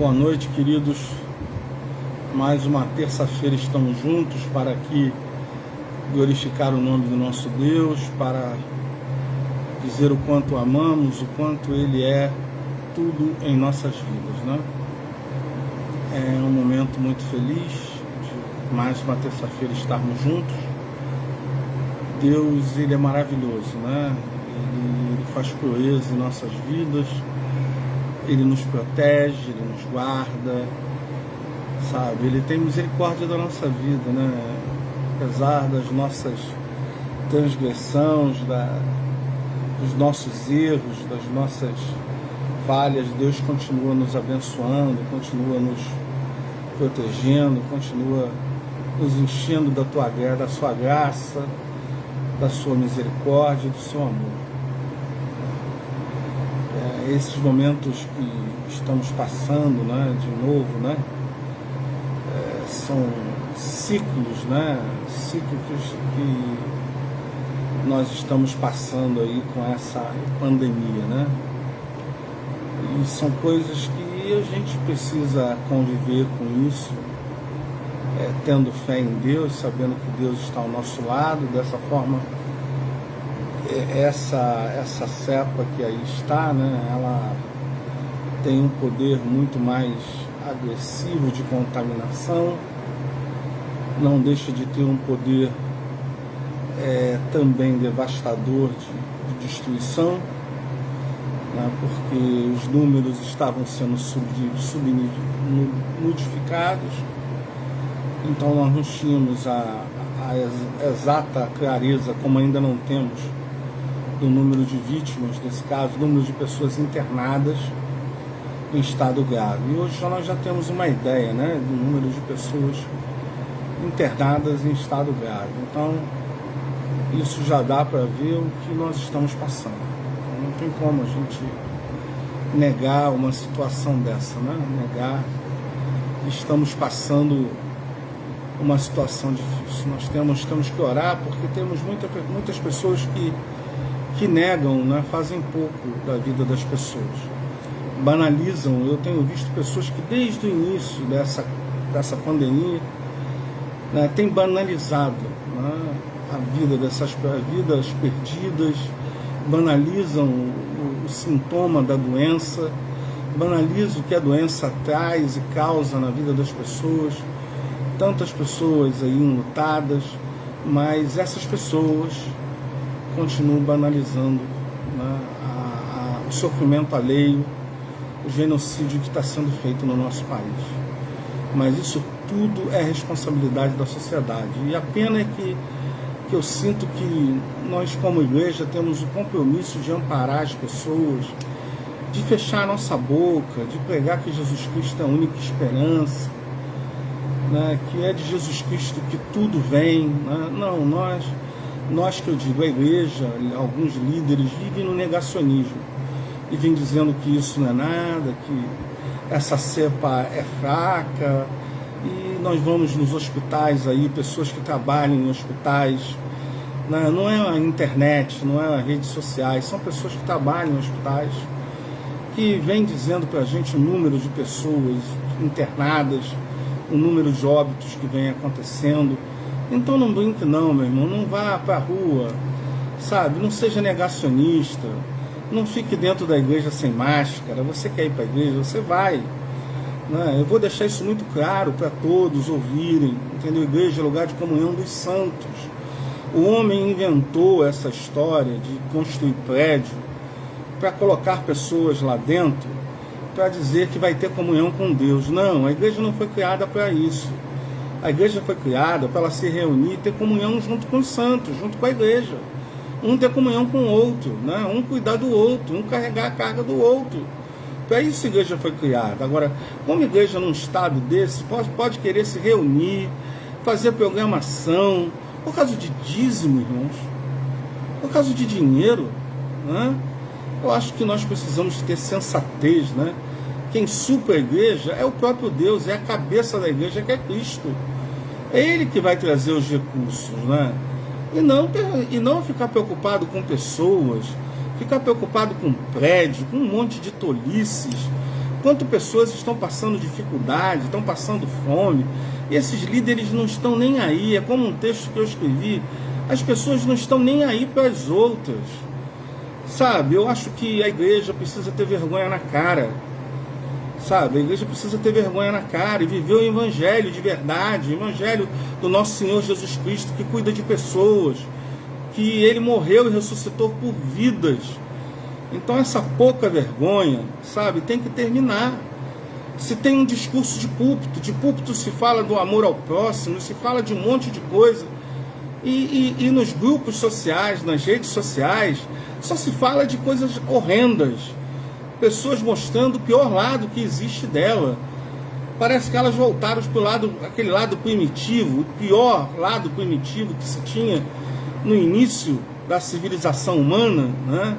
Boa noite, queridos. Mais uma terça-feira estamos juntos para aqui glorificar o nome do nosso Deus, para dizer o quanto amamos, o quanto Ele é tudo em nossas vidas, né? É um momento muito feliz de mais uma terça-feira estarmos juntos. Deus, Ele é maravilhoso, né? Ele faz proeza em nossas vidas. Ele nos protege, Ele nos guarda, sabe? Ele tem misericórdia da nossa vida, né? Apesar das nossas transgressões, dos nossos erros, das nossas falhas, Deus continua nos abençoando, continua nos protegendo, continua nos enchendo da sua graça, da sua misericórdia e do seu amor. Esses momentos que estamos passando, né, de novo, né, são ciclos, né, ciclos que nós estamos passando aí com essa pandemia, né, e são coisas que a gente precisa conviver com isso, tendo fé em Deus, sabendo que Deus está ao nosso lado. Dessa forma, essa cepa que aí está, né, ela tem um poder muito mais agressivo de contaminação, não deixa de ter um poder também devastador de destruição, né, porque os números estavam sendo subnotificados, então nós não tínhamos a exata clareza, como ainda não temos, do número de vítimas, nesse caso, número de pessoas internadas em estado grave. E hoje nós já temos uma ideia, né, do número de pessoas internadas em estado grave. Então, isso já dá para ver o que nós estamos passando. Não tem como a gente negar uma situação dessa, né? Negar que estamos passando uma situação difícil. Nós temos que orar, porque temos muitas pessoas que negam, né, fazem pouco da vida das pessoas, banalizam. Eu tenho visto pessoas que desde o início dessa pandemia, né, têm banalizado, né, a vida dessas vidas perdidas, banalizam o sintoma da doença, banalizam o que a doença traz e causa na vida das pessoas. Tantas pessoas aí enlutadas, mas essas pessoas continuam banalizando, né, o sofrimento alheio, o genocídio que está sendo feito no nosso país. Mas isso tudo é responsabilidade da sociedade. E a pena é que eu sinto que nós, como igreja, temos o compromisso de amparar as pessoas, de fechar a nossa boca, de pregar que Jesus Cristo é a única esperança, né, que é de Jesus Cristo que tudo vem, né? Não, nós que eu digo, a igreja, alguns líderes vivem no negacionismo e vêm dizendo que isso não é nada, que essa cepa é fraca, e nós vamos nos hospitais aí, pessoas que trabalham em hospitais, né? Não é a internet, não é as redes sociais, são pessoas que trabalham em hospitais, que vêm dizendo para a gente o número de pessoas internadas, o número de óbitos que vem acontecendo. Então não brinque não, meu irmão, não vá para a rua, sabe? Não seja negacionista, não fique dentro da igreja sem máscara. Você quer ir para a igreja, você vai, né? Eu vou deixar isso muito claro para todos ouvirem, entendeu? Igreja é lugar de comunhão dos santos. O homem inventou essa história de construir prédio para colocar pessoas lá dentro, para dizer que vai ter comunhão com Deus. Não, a igreja não foi criada para isso. A igreja foi criada para ela se reunir e ter comunhão junto com os santos, junto com a igreja. Um ter comunhão com o outro, né? Um cuidar do outro, um carregar a carga do outro. Para isso a igreja foi criada. Agora, como a igreja num estado desse, pode querer se reunir, fazer programação, por causa de dízimo, irmãos, por causa de dinheiro, né? Eu acho que nós precisamos ter sensatez, né? Quem supra a igreja é o próprio Deus, é a cabeça da igreja, que é Cristo. É Ele que vai trazer os recursos, né? E não ficar preocupado com pessoas, ficar preocupado com prédio, com um monte de tolices, Quantas pessoas estão passando dificuldade, estão passando fome, e esses líderes não estão nem aí. É como um texto que eu escrevi, as pessoas não estão nem aí para as outras, sabe? Eu acho que a igreja precisa ter vergonha na cara, sabe? A igreja precisa ter vergonha na cara e viver o evangelho de verdade, o evangelho do nosso Senhor Jesus Cristo, que cuida de pessoas, que ele morreu e ressuscitou por vidas. Então essa pouca vergonha, sabe, tem que terminar. Se tem um discurso de púlpito se fala do amor ao próximo, se fala de um monte de coisa, e nos grupos sociais, nas redes sociais, só se fala de coisas horrendas, pessoas mostrando o pior lado que existe dela. Parece que elas voltaram para o lado, aquele lado primitivo, o pior lado primitivo que se tinha no início da civilização humana, né?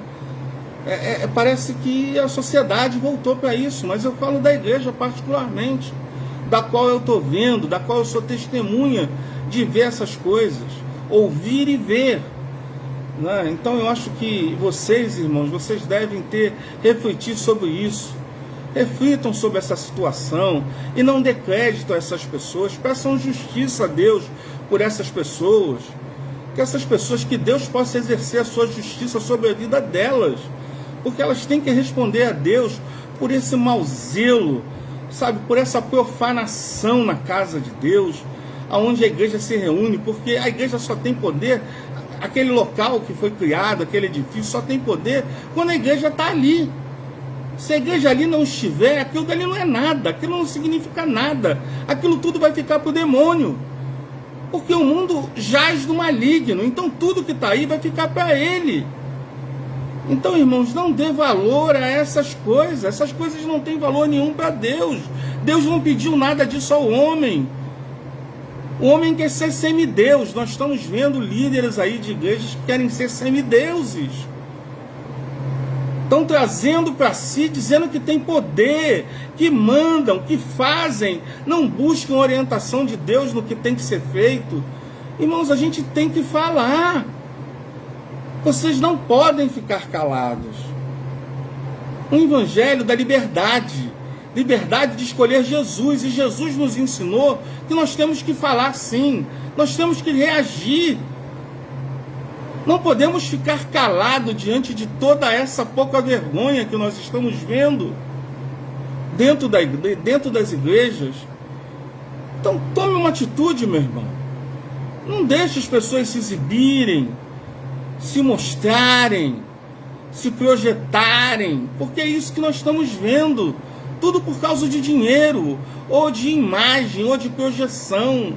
Parece que a sociedade voltou para isso, mas eu falo da igreja particularmente, da qual eu estou vendo, da qual eu sou testemunha de ver essas coisas, ouvir e ver, né? Então eu acho que vocês, irmãos, vocês devem refletir sobre isso, reflitam sobre essa situação e não dê crédito a essas pessoas, peçam justiça a Deus por essas pessoas, que Deus possa exercer a sua justiça sobre a vida delas, porque elas têm que responder a Deus por esse mau zelo, sabe, por essa profanação na casa de Deus, aonde a igreja se reúne, porque a igreja só tem poder, aquele local que foi criado, aquele edifício, só tem poder quando a igreja está ali. Se a igreja ali não estiver, aquilo dali não é nada, aquilo não significa nada, aquilo tudo vai ficar para o demônio, porque o mundo jaz do maligno, então tudo que está aí vai ficar para ele. Então, irmãos, não dê valor a essas coisas não têm valor nenhum para Deus. Deus não pediu nada disso ao homem. O homem quer ser semideus. Nós estamos vendo líderes aí de igrejas que querem ser semideuses. Estão trazendo para si, dizendo que tem poder, que mandam, que fazem, não buscam orientação de Deus no que tem que ser feito. Irmãos, a gente tem que falar. Vocês não podem ficar calados. Um evangelho da liberdade de escolher Jesus, e Jesus nos ensinou que nós temos que falar sim, nós temos que reagir. Não podemos ficar calados diante de toda essa pouca vergonha que nós estamos vendo dentro das igrejas. Então tome uma atitude, meu irmão. Não deixe as pessoas se exibirem, se mostrarem, se projetarem, porque é isso que nós estamos vendo, tudo por causa de dinheiro, ou de imagem, ou de projeção.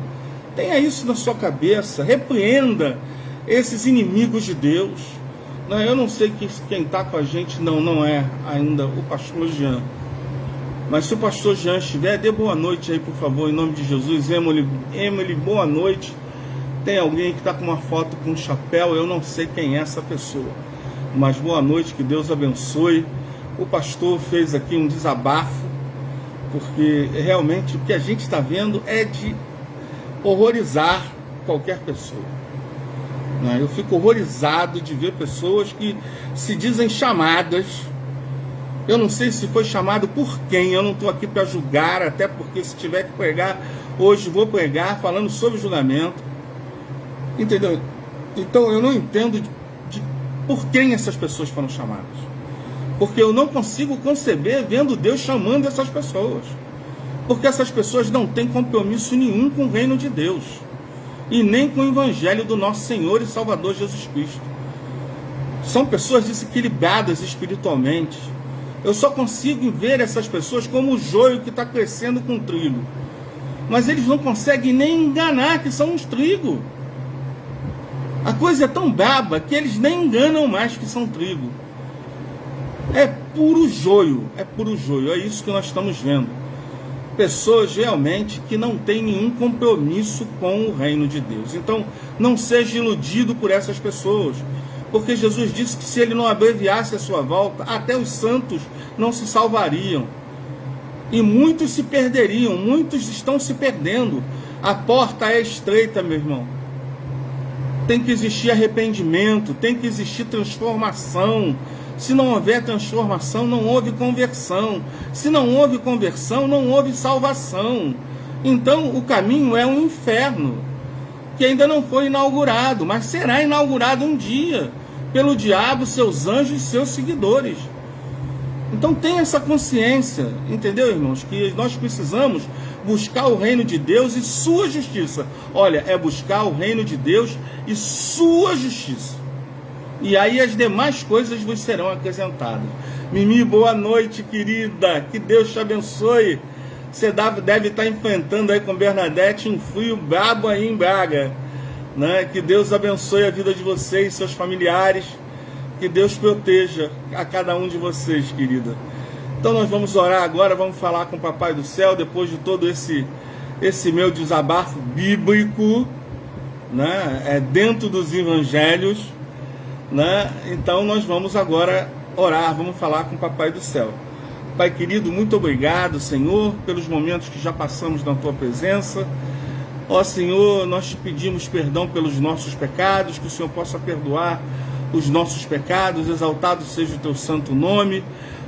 Tenha isso na sua cabeça, repreenda esses inimigos de Deus. Eu não sei quem está com a gente, não é ainda o pastor Jean, mas se o pastor Jean estiver, dê boa noite aí, por favor, em nome de Jesus. Emily, boa noite. Tem alguém que está com uma foto com um chapéu, eu não sei quem é essa pessoa, mas boa noite, que Deus abençoe. O pastor fez aqui um desabafo, porque realmente o que a gente está vendo é de horrorizar qualquer pessoa. Eu fico horrorizado de ver pessoas que se dizem chamadas. Eu não sei se foi chamado por quem, eu não estou aqui para julgar, até porque se tiver que pregar hoje, vou pregar falando sobre julgamento. Entendeu? Então eu não entendo por quem essas pessoas foram chamadas, porque eu não consigo conceber vendo Deus chamando essas pessoas, porque essas pessoas não têm compromisso nenhum com o reino de Deus e nem com o evangelho do nosso Senhor e Salvador Jesus Cristo. São pessoas desequilibradas espiritualmente. Eu só consigo ver essas pessoas como o joio que está crescendo com o trigo, mas eles não conseguem nem enganar que são uns trigo. A coisa é tão braba que eles nem enganam mais que são trigo. É puro joio, é isso que nós estamos vendo. Pessoas realmente que não têm nenhum compromisso com o reino de Deus. Então, não seja iludido por essas pessoas, porque Jesus disse que se ele não abreviasse a sua volta, até os santos não se salvariam. E muitos se perderiam, muitos estão se perdendo. A porta é estreita, meu irmão. Tem que existir arrependimento, tem que existir transformação, Se não houver transformação, não houve conversão. Se não houve conversão, não houve salvação. Então o caminho é um inferno, que ainda não foi inaugurado, mas será inaugurado um dia, pelo diabo, seus anjos e seus seguidores. Então tenha essa consciência, entendeu, irmãos? Que nós precisamos buscar o reino de Deus e sua justiça. Olha, é buscar o reino de Deus e sua justiça. E aí as demais coisas vos serão acrescentadas. Mimi, boa noite, querida. Que Deus te abençoe. Você deve estar enfrentando aí com Bernadette um frio brabo aí em Braga, né? Que Deus abençoe a vida de vocês, seus familiares. Que Deus proteja a cada um de vocês, querida. Então nós vamos orar agora, vamos falar com o Papai do Céu, depois de todo esse meu desabafo bíblico, né? Dentro dos evangelhos, né? Então nós vamos agora orar, vamos falar com o Papai do Céu. Pai querido, muito obrigado, Senhor, pelos momentos que já passamos na Tua presença. Ó Senhor, nós te pedimos perdão pelos nossos pecados, que o Senhor possa perdoar os nossos pecados, exaltado seja o Teu santo nome.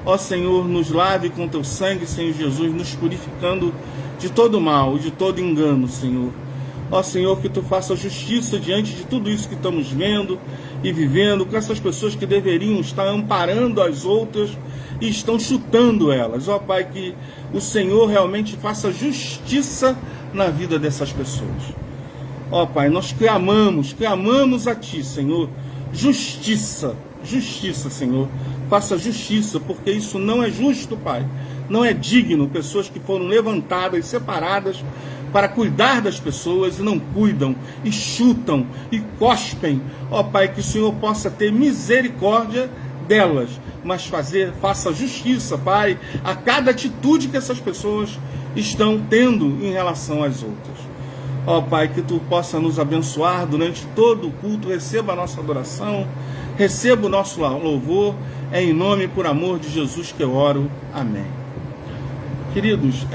Ó Senhor, nos lave com Teu sangue, Senhor Jesus, nos purificando de todo mal, de todo engano, Senhor. Ó Senhor, que Tu faça justiça diante de tudo isso que estamos vendo e vivendo, com essas pessoas que deveriam estar amparando as outras e estão chutando elas. Ó Pai, que o Senhor realmente faça justiça na vida dessas pessoas. Ó Pai, nós clamamos a Ti, Senhor, justiça, Senhor, faça justiça, porque isso não é justo, Pai, não é digno, pessoas que foram levantadas, separadas para cuidar das pessoas e não cuidam, e chutam, e cospem. Ó Pai, que o Senhor possa ter misericórdia delas, mas faça justiça, Pai, a cada atitude que essas pessoas estão tendo em relação às outras. Ó Pai, que Tu possa nos abençoar durante todo o culto, receba a nossa adoração, receba o nosso louvor, é em nome e por amor de Jesus que eu oro. Amém. Queridos,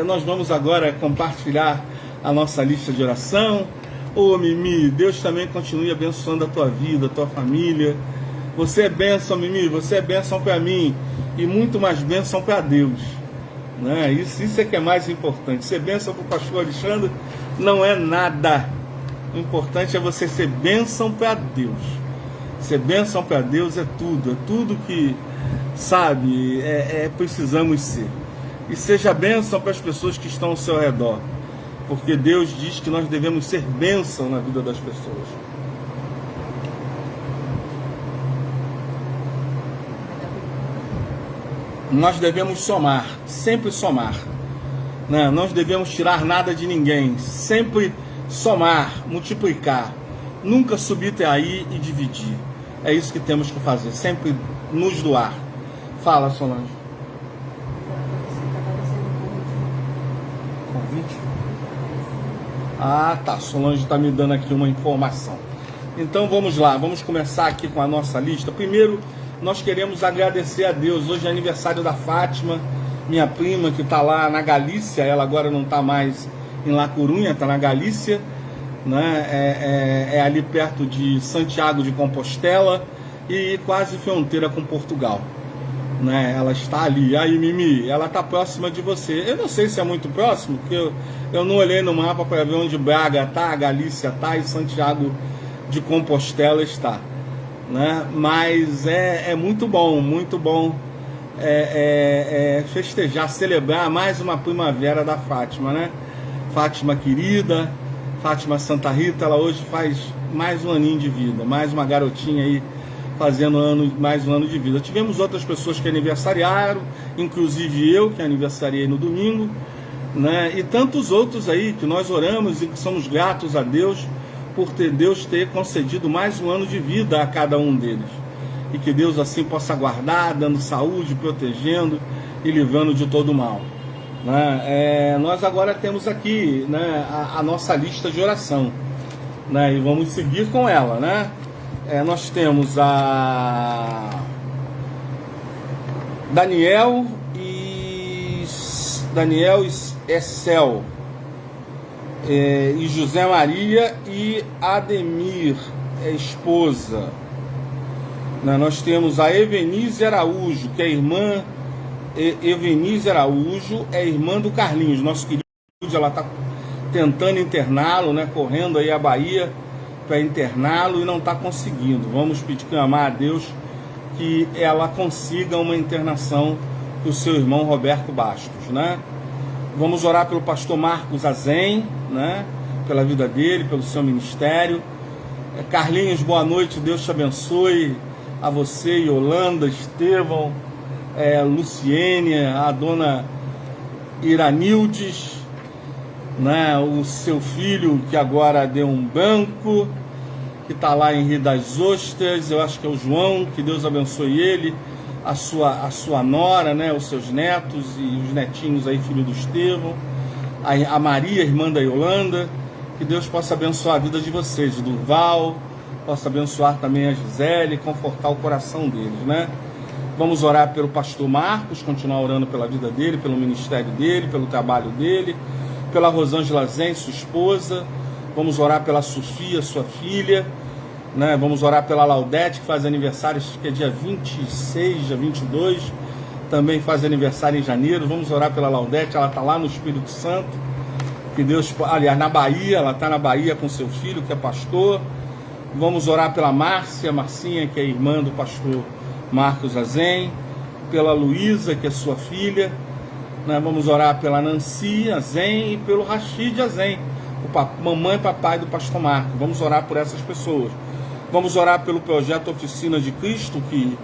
nós vamos agora compartilhar a nossa lista de oração. Ô Mimi, Deus também continue abençoando a tua vida, a tua família. Você é bênção, Mimi, você é bênção para mim e muito mais bênção para Deus, né? Isso é que é mais importante. Ser bênção para o pastor Alexandre não é nada. O importante é você ser bênção para Deus. Ser bênção para Deus é tudo que, sabe, precisamos ser. E seja bênção para as pessoas que estão ao seu redor, porque Deus diz que nós devemos ser bênção na vida das pessoas. Nós devemos somar, sempre somar, né? Nós devemos tirar nada de ninguém, sempre somar, multiplicar, nunca subtrair e dividir. É isso que temos que fazer, sempre nos doar. Fala, Solange. Convite? Ah, tá, Solange está me dando aqui uma informação. Então vamos lá, vamos começar aqui com a nossa lista. Primeiro, nós queremos agradecer a Deus. Hoje é aniversário da Fátima, minha prima, que está lá na Galícia. Ela agora não está mais em La Coruña, está na Galícia, né? É ali perto de Santiago de Compostela e quase fronteira com Portugal, né? Ela está ali. Aí, Mimi, ela está próxima de você. Eu não sei se é muito próximo, porque eu não olhei no mapa para ver onde Braga está, a Galícia está e Santiago de Compostela está, né? Mas é muito bom festejar, celebrar mais uma primavera da Fátima, né? Fátima querida, Fátima Santa Rita, ela hoje faz mais um aninho de vida, mais uma garotinha aí fazendo mais um ano de vida. Tivemos outras pessoas que aniversariaram, inclusive eu, que aniversariei no domingo, né? E tantos outros aí que nós oramos e que somos gratos a Deus por Deus ter concedido mais um ano de vida a cada um deles. E que Deus assim possa guardar, dando saúde, protegendo e livrando de todo mal, né? Nós agora temos aqui, né, a nossa lista de oração, né? E vamos seguir com ela, né? Nós temos a Daniel e Excel, e José Maria e Ademir, esposa. né? Nós temos a Evenise Araújo, que é irmã. Evenise Araújo é irmã do Carlinhos, nosso querido. Ela está tentando interná-lo, né? Correndo aí a Bahia para interná-lo e não está conseguindo. Vamos pedir, clamar a Deus que ela consiga uma internação do seu irmão Roberto Bastos, né? Vamos orar pelo pastor Marcos Azen, né? Pela vida dele, pelo seu ministério. Carlinhos, boa noite, Deus te abençoe, a você, Yolanda, Estevão, Luciene, a dona Iranildes, né? O seu filho que agora deu um banco, que está lá em Rio das Ostras, eu acho que é o João, que Deus abençoe ele, a sua nora, né? Os seus netos e os netinhos aí, filho do Estevão, a Maria, irmã da Yolanda, que Deus possa abençoar a vida de vocês, do Durval, possa abençoar também a Gisele, confortar o coração deles, né? Vamos orar pelo pastor Marcos, continuar orando pela vida dele, pelo ministério dele, pelo trabalho dele, pela Rosângela Zen, sua esposa. Vamos orar pela Sofia, sua filha, né? Vamos orar pela Laudete, que faz aniversário, acho que é dia 26, dia 22, também faz aniversário em janeiro. Vamos orar pela Laudete, ela está lá no Espírito Santo, que Deus, aliás, na Bahia, ela está na Bahia com seu filho, que é pastor. Vamos orar pela Marcinha, que é irmã do pastor Marcos Azen, pela Luísa, que é sua filha, né? Vamos orar pela Nancy Azen e pelo Rashid Azen, mamãe e papai do pastor Marcos. Vamos orar por essas pessoas. Vamos orar pelo projeto Oficina de Cristo, que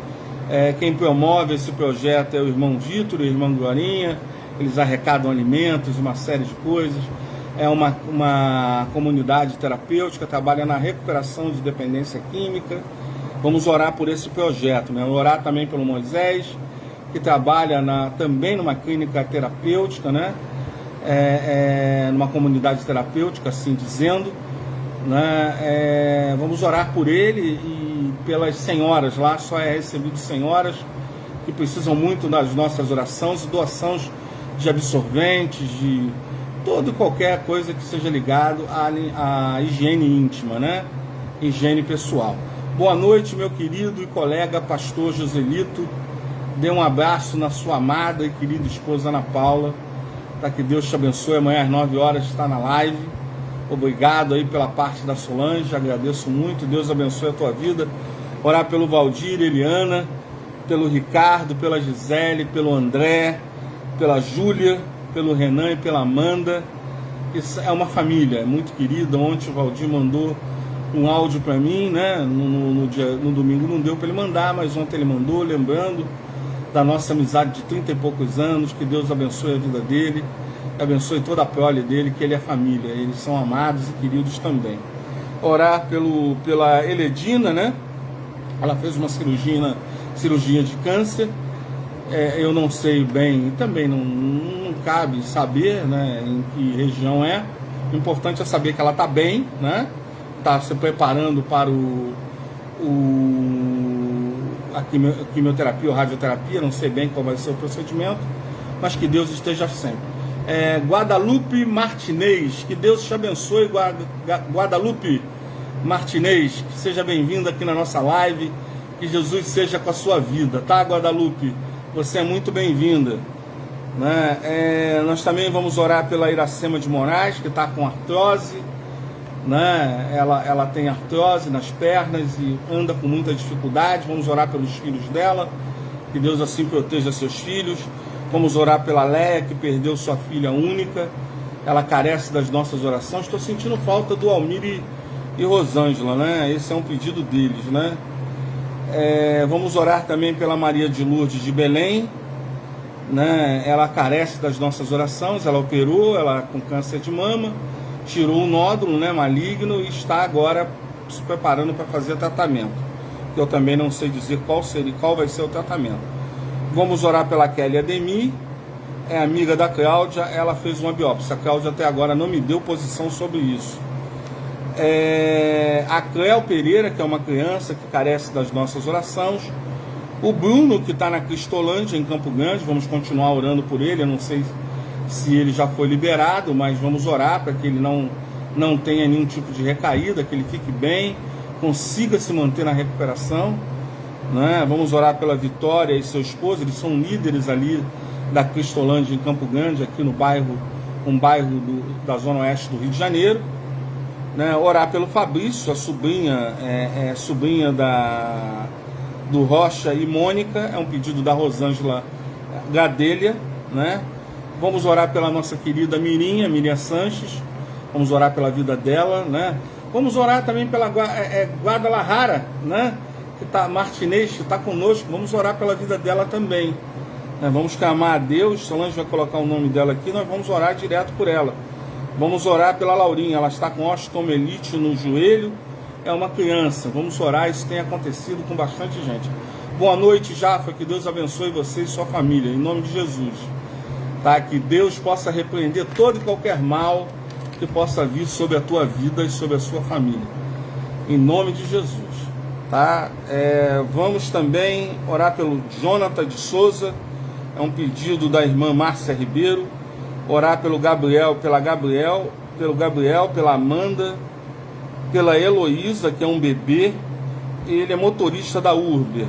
quem promove esse projeto é o irmão Vitor e a irmã Glorinha. Eles arrecadam alimentos, uma série de coisas. É uma comunidade terapêutica, trabalha na recuperação de dependência química. Vamos orar por esse projeto, né? Orar também pelo Moisés, que trabalha também numa clínica terapêutica, né? Numa comunidade terapêutica, assim dizendo, né? Vamos orar por ele e pelas senhoras lá, só é recebido senhoras que precisam muito das nossas orações e doações de absorventes, de toda e qualquer coisa que seja ligado à higiene íntima, né? Higiene pessoal. Boa noite, meu querido e colega pastor Joselito. Dê um abraço na sua amada e querida esposa Ana Paula, para que Deus te abençoe. Amanhã às 9 horas está na live. Obrigado aí pela parte da Solange, agradeço muito. Deus abençoe a tua vida. Orar pelo Valdir, Eliana, pelo Ricardo, pela Gisele, pelo André, pela Júlia, pelo Renan e pela Amanda. Isso é uma família, é muito querida. Ontem o Valdir mandou um áudio para mim, né? No domingo não deu para ele mandar, mas ontem ele mandou, lembrando da nossa amizade de 30 e poucos anos. Que Deus abençoe a vida dele, abençoe toda a prole dele, que ele é família, eles são amados e queridos também. Orar pela Eledina, né? Ela fez uma cirurgia de câncer. Eu não sei bem, também não cabe saber, né, em que região é. O importante é saber que ela está bem, né? Está se preparando para a quimioterapia ou radioterapia, não sei bem qual vai ser o procedimento, mas que Deus esteja sempre. Guadalupe Martinez, que Deus te abençoe, Guadalupe Martinez, que seja bem-vinda aqui na nossa live, que Jesus seja com a sua vida, tá, Guadalupe? Você é muito bem-vinda, né? Nós também vamos orar pela Iracema de Moraes, que está com artrose, né? Ela tem artrose nas pernas e anda com muita dificuldade. Vamos orar pelos filhos dela, que Deus assim proteja seus filhos. Vamos orar pela Leia, que perdeu sua filha única, ela carece das nossas orações. Estou sentindo falta do Almir e Rosângela, né? Esse é um pedido deles, né? Vamos orar também pela Maria de Lourdes de Belém, né? Ela carece das nossas orações. Ela operou, ela com câncer de mama, tirou um nódulo, né, maligno, e está agora se preparando para fazer tratamento. Eu também não sei dizer qual vai ser o tratamento. Vamos orar pela Kelly Ademir, é amiga da Cláudia, ela fez uma biópsia. A Cláudia até agora não me deu posição sobre isso. A Cléo Pereira, que é uma criança que carece das nossas orações. O Bruno, que está na Cristolândia, em Campo Grande, vamos continuar orando por ele. Eu não sei se ele já foi liberado, mas vamos orar para que ele não tenha nenhum tipo de recaída, que ele fique bem, consiga se manter na recuperação, né? Vamos orar pela Vitória e seu esposo, eles são líderes ali da Cristolândia em Campo Grande, aqui no bairro, um bairro da zona oeste do Rio de Janeiro, né? Orar pelo Fabrício, a sobrinha, sobrinha do Rocha e Mônica, é um pedido da Rosângela Gadelha, né? Vamos orar pela nossa querida Miriam Sanches, vamos orar pela vida dela, né? Vamos orar também pela Guadalajara, né? Que tá, Martinez, que está conosco, vamos orar pela vida dela também. Né? Vamos clamar a Deus, Solange vai colocar o nome dela aqui, nós vamos orar direto por ela. Vamos orar pela Laurinha, ela está com osteomielite no joelho, é uma criança, vamos orar, isso tem acontecido com bastante gente. Boa noite, Jafa, que Deus abençoe você e sua família, em nome de Jesus. Tá? Que Deus possa repreender todo e qualquer mal que possa vir sobre a tua vida e sobre a sua família, em nome de Jesus. Tá? Vamos também orar pelo Jonathan de Souza, é um pedido da irmã Márcia Ribeiro. Orar pelo Gabriel, pela Amanda, pela Heloísa, que é um bebê, ele é motorista da Uber,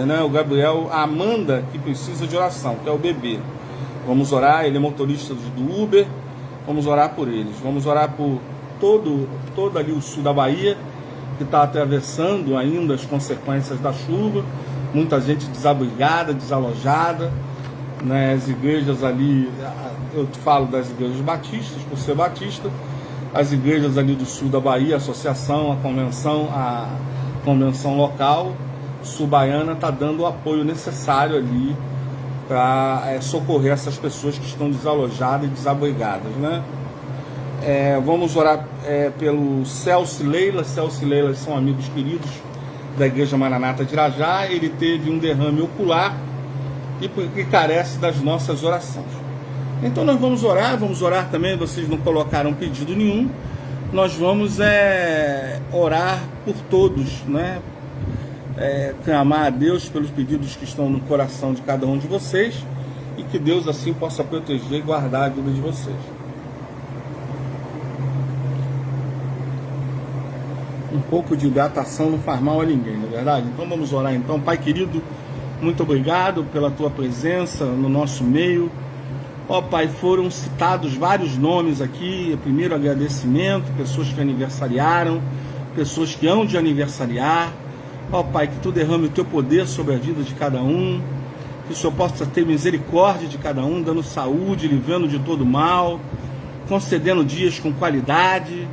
né? O Gabriel, a Amanda, que precisa de oração, que é o bebê. Vamos orar, ele é motorista do Uber, vamos orar por eles. Vamos orar por todo ali o sul da Bahia, que está atravessando ainda as consequências da chuva, muita gente desabrigada, desalojada, né? As igrejas ali, eu te falo das igrejas batistas, por ser batista, as igrejas ali do sul da Bahia, a associação, a convenção local sul-baiana está dando o apoio necessário ali para socorrer essas pessoas que estão desalojadas e desabrigadas, né? Vamos orar pelo Celso e Leila. Celso e Leila são amigos queridos da Igreja Maranata de Irajá. Ele teve um derrame ocular e carece das nossas orações. Então nós vamos orar também, vocês não colocaram pedido nenhum, nós vamos orar por todos, né? Clamar a Deus pelos pedidos que estão no coração de cada um de vocês, e que Deus assim possa proteger e guardar a vida de vocês. Um pouco de hidratação não faz mal a ninguém, não é verdade? Então vamos orar então. Pai querido, muito obrigado pela tua presença no nosso meio. Ó Pai, foram citados vários nomes aqui. Primeiro, agradecimento, pessoas que aniversariaram, pessoas que hão de aniversariar. Ó Pai, que Tu derrame o Teu poder sobre a vida de cada um, que o Senhor possa ter misericórdia de cada um, dando saúde, livrando de todo mal, concedendo dias com qualidade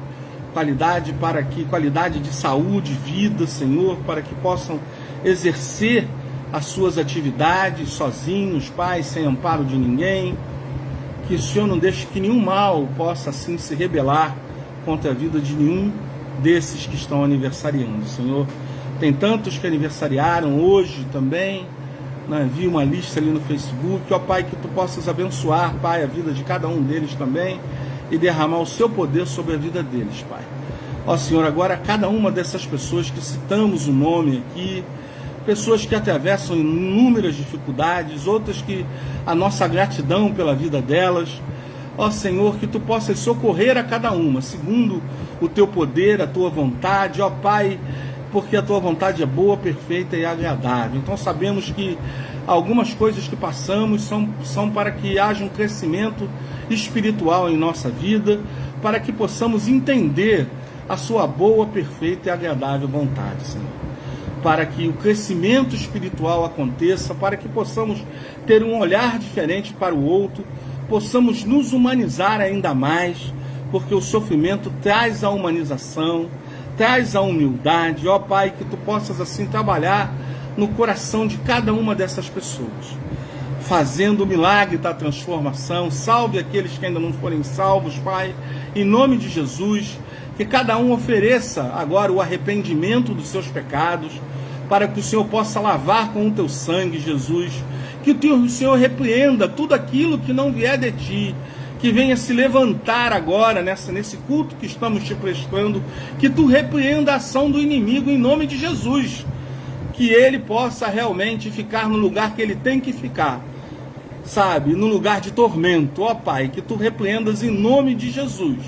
de saúde, vida, Senhor, para que possam exercer as suas atividades sozinhos, Pai, sem amparo de ninguém. Que o Senhor não deixe que nenhum mal possa assim se rebelar contra a vida de nenhum desses que estão aniversariando, Senhor. Tem tantos que aniversariaram hoje também, né? Vi uma lista ali no Facebook. Ó Pai, que Tu possas abençoar, Pai, a vida de cada um deles também e derramar o Seu poder sobre a vida deles, Pai. Ó Senhor, agora cada uma dessas pessoas que citamos o nome aqui, pessoas que atravessam inúmeras dificuldades, outras que a nossa gratidão pela vida delas. Ó Senhor, que Tu possas socorrer a cada uma, segundo o Teu poder, a Tua vontade, ó Pai, porque a Tua vontade é boa, perfeita e agradável. Então sabemos que algumas coisas que passamos são para que haja um crescimento espiritual em nossa vida, para que possamos entender a Sua boa, perfeita e agradável vontade, Senhor. Para que o crescimento espiritual aconteça, para que possamos ter um olhar diferente para o outro, possamos nos humanizar ainda mais, porque o sofrimento traz a humanização, traz a humildade. Ó Pai, que Tu possas assim trabalhar no coração de cada uma dessas pessoas, fazendo o milagre da transformação. Salve aqueles que ainda não forem salvos, Pai, em nome de Jesus. Que cada um ofereça agora o arrependimento dos seus pecados, para que o Senhor possa lavar com o Teu sangue, Jesus. Que o Senhor repreenda tudo aquilo que não vier de Ti, que venha se levantar agora nesse culto que estamos Te prestando, que Tu repreenda a ação do inimigo em nome de Jesus, que ele possa realmente ficar no lugar que ele tem que ficar, sabe, no lugar de tormento. Ó Pai, que Tu repreendas em nome de Jesus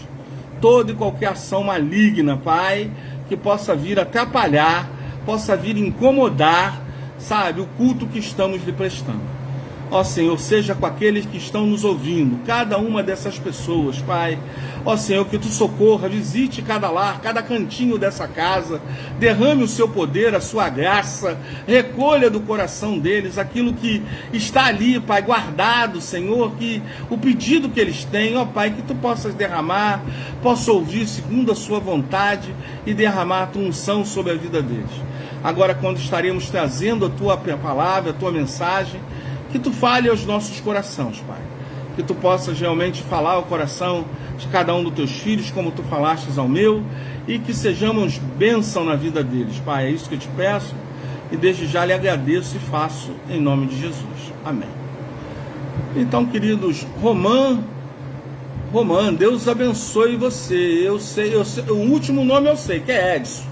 toda e qualquer ação maligna, Pai, que possa vir atrapalhar, possa vir incomodar, sabe, o culto que estamos lhe prestando. Ó Senhor, seja com aqueles que estão nos ouvindo, cada uma dessas pessoas, Pai. Ó Senhor, que Tu socorra, visite cada lar, cada cantinho dessa casa, derrame o Seu poder, a Sua graça, recolha do coração deles aquilo que está ali, Pai, guardado, Senhor, que o pedido que eles têm, ó Pai, que Tu possas derramar, possa ouvir segundo a Sua vontade e derramar a Tua unção sobre a vida deles. Agora, quando estaremos trazendo a Tua palavra, a Tua mensagem, que Tu fale aos nossos corações, Pai. Que Tu possas realmente falar ao coração de cada um dos Teus filhos, como Tu falastes ao meu, e que sejamos bênção na vida deles, Pai. É isso que eu te peço, e desde já lhe agradeço e faço em nome de Jesus. Amém. Então, queridos, Romã, Deus abençoe você. Eu sei, o último nome eu sei, que é Edson.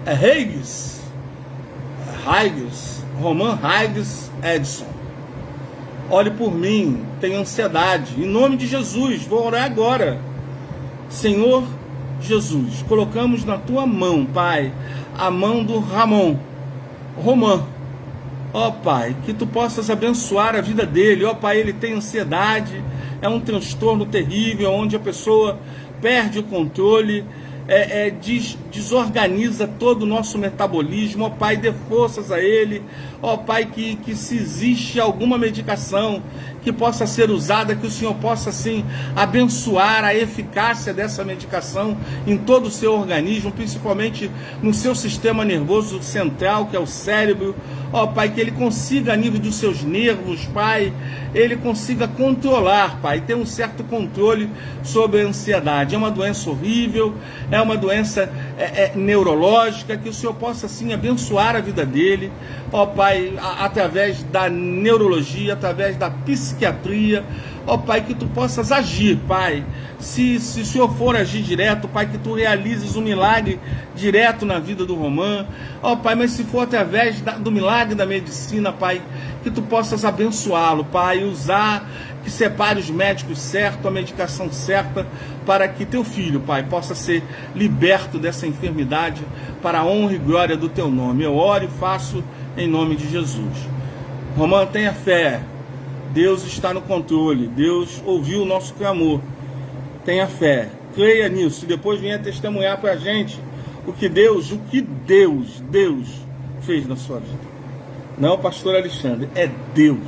É Heiges, Romã Heiges Edson. Ore por mim, tenho ansiedade. Em nome de Jesus, vou orar agora. Senhor Jesus, colocamos na Tua mão, Pai, a mão do Romã. Ó Pai, que Tu possas abençoar a vida dele. Ó Pai, ele tem ansiedade, é um transtorno terrível, onde a pessoa perde o controle, desorganiza todo o nosso metabolismo. Ó Pai, dê forças a ele. Ó Pai, que se existe alguma medicação que possa ser usada, que o Senhor possa assim abençoar a eficácia dessa medicação em todo o seu organismo, principalmente no seu sistema nervoso central, que é o cérebro. Ó Pai, que ele consiga, a nível dos seus nervos, Pai, ele consiga controlar, Pai, ter um certo controle sobre a ansiedade. É uma doença horrível, é uma doença neurológica, que o Senhor possa assim abençoar a vida dele, ó Pai, através da neurologia, através da psiquiatria. Ó Pai, que Tu possas agir, Pai. Se o Senhor for agir direto, Pai, que Tu realizes um milagre direto na vida do Romã. Ó Pai, mas se for através do milagre da medicina, Pai, que Tu possas abençoá-lo, Pai, usar, que separe os médicos certos, a medicação certa, para que Teu filho, Pai, possa ser liberto dessa enfermidade, para a honra e glória do Teu nome. Eu oro e faço em nome de Jesus. Romã, tenha fé. Deus está no controle. Deus ouviu o nosso clamor. Tenha fé. Creia nisso. E depois venha testemunhar para a gente o que Deus fez na sua vida. Não, pastor Alexandre, é Deus.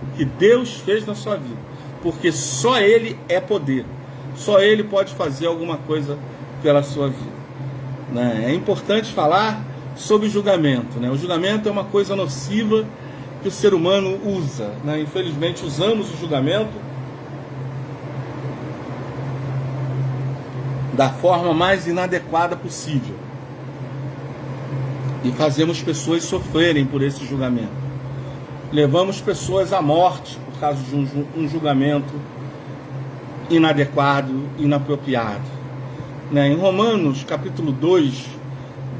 O que Deus fez na sua vida. Porque só Ele é poder. Só Ele pode fazer alguma coisa pela sua vida. Né? É importante falar sobre julgamento. Né? O julgamento é uma coisa nociva que o ser humano usa, né? Infelizmente usamos o julgamento da forma mais inadequada possível e fazemos pessoas sofrerem por esse julgamento. Levamos pessoas à morte por causa de um julgamento inadequado, inapropriado, né? Em Romanos capítulo 2,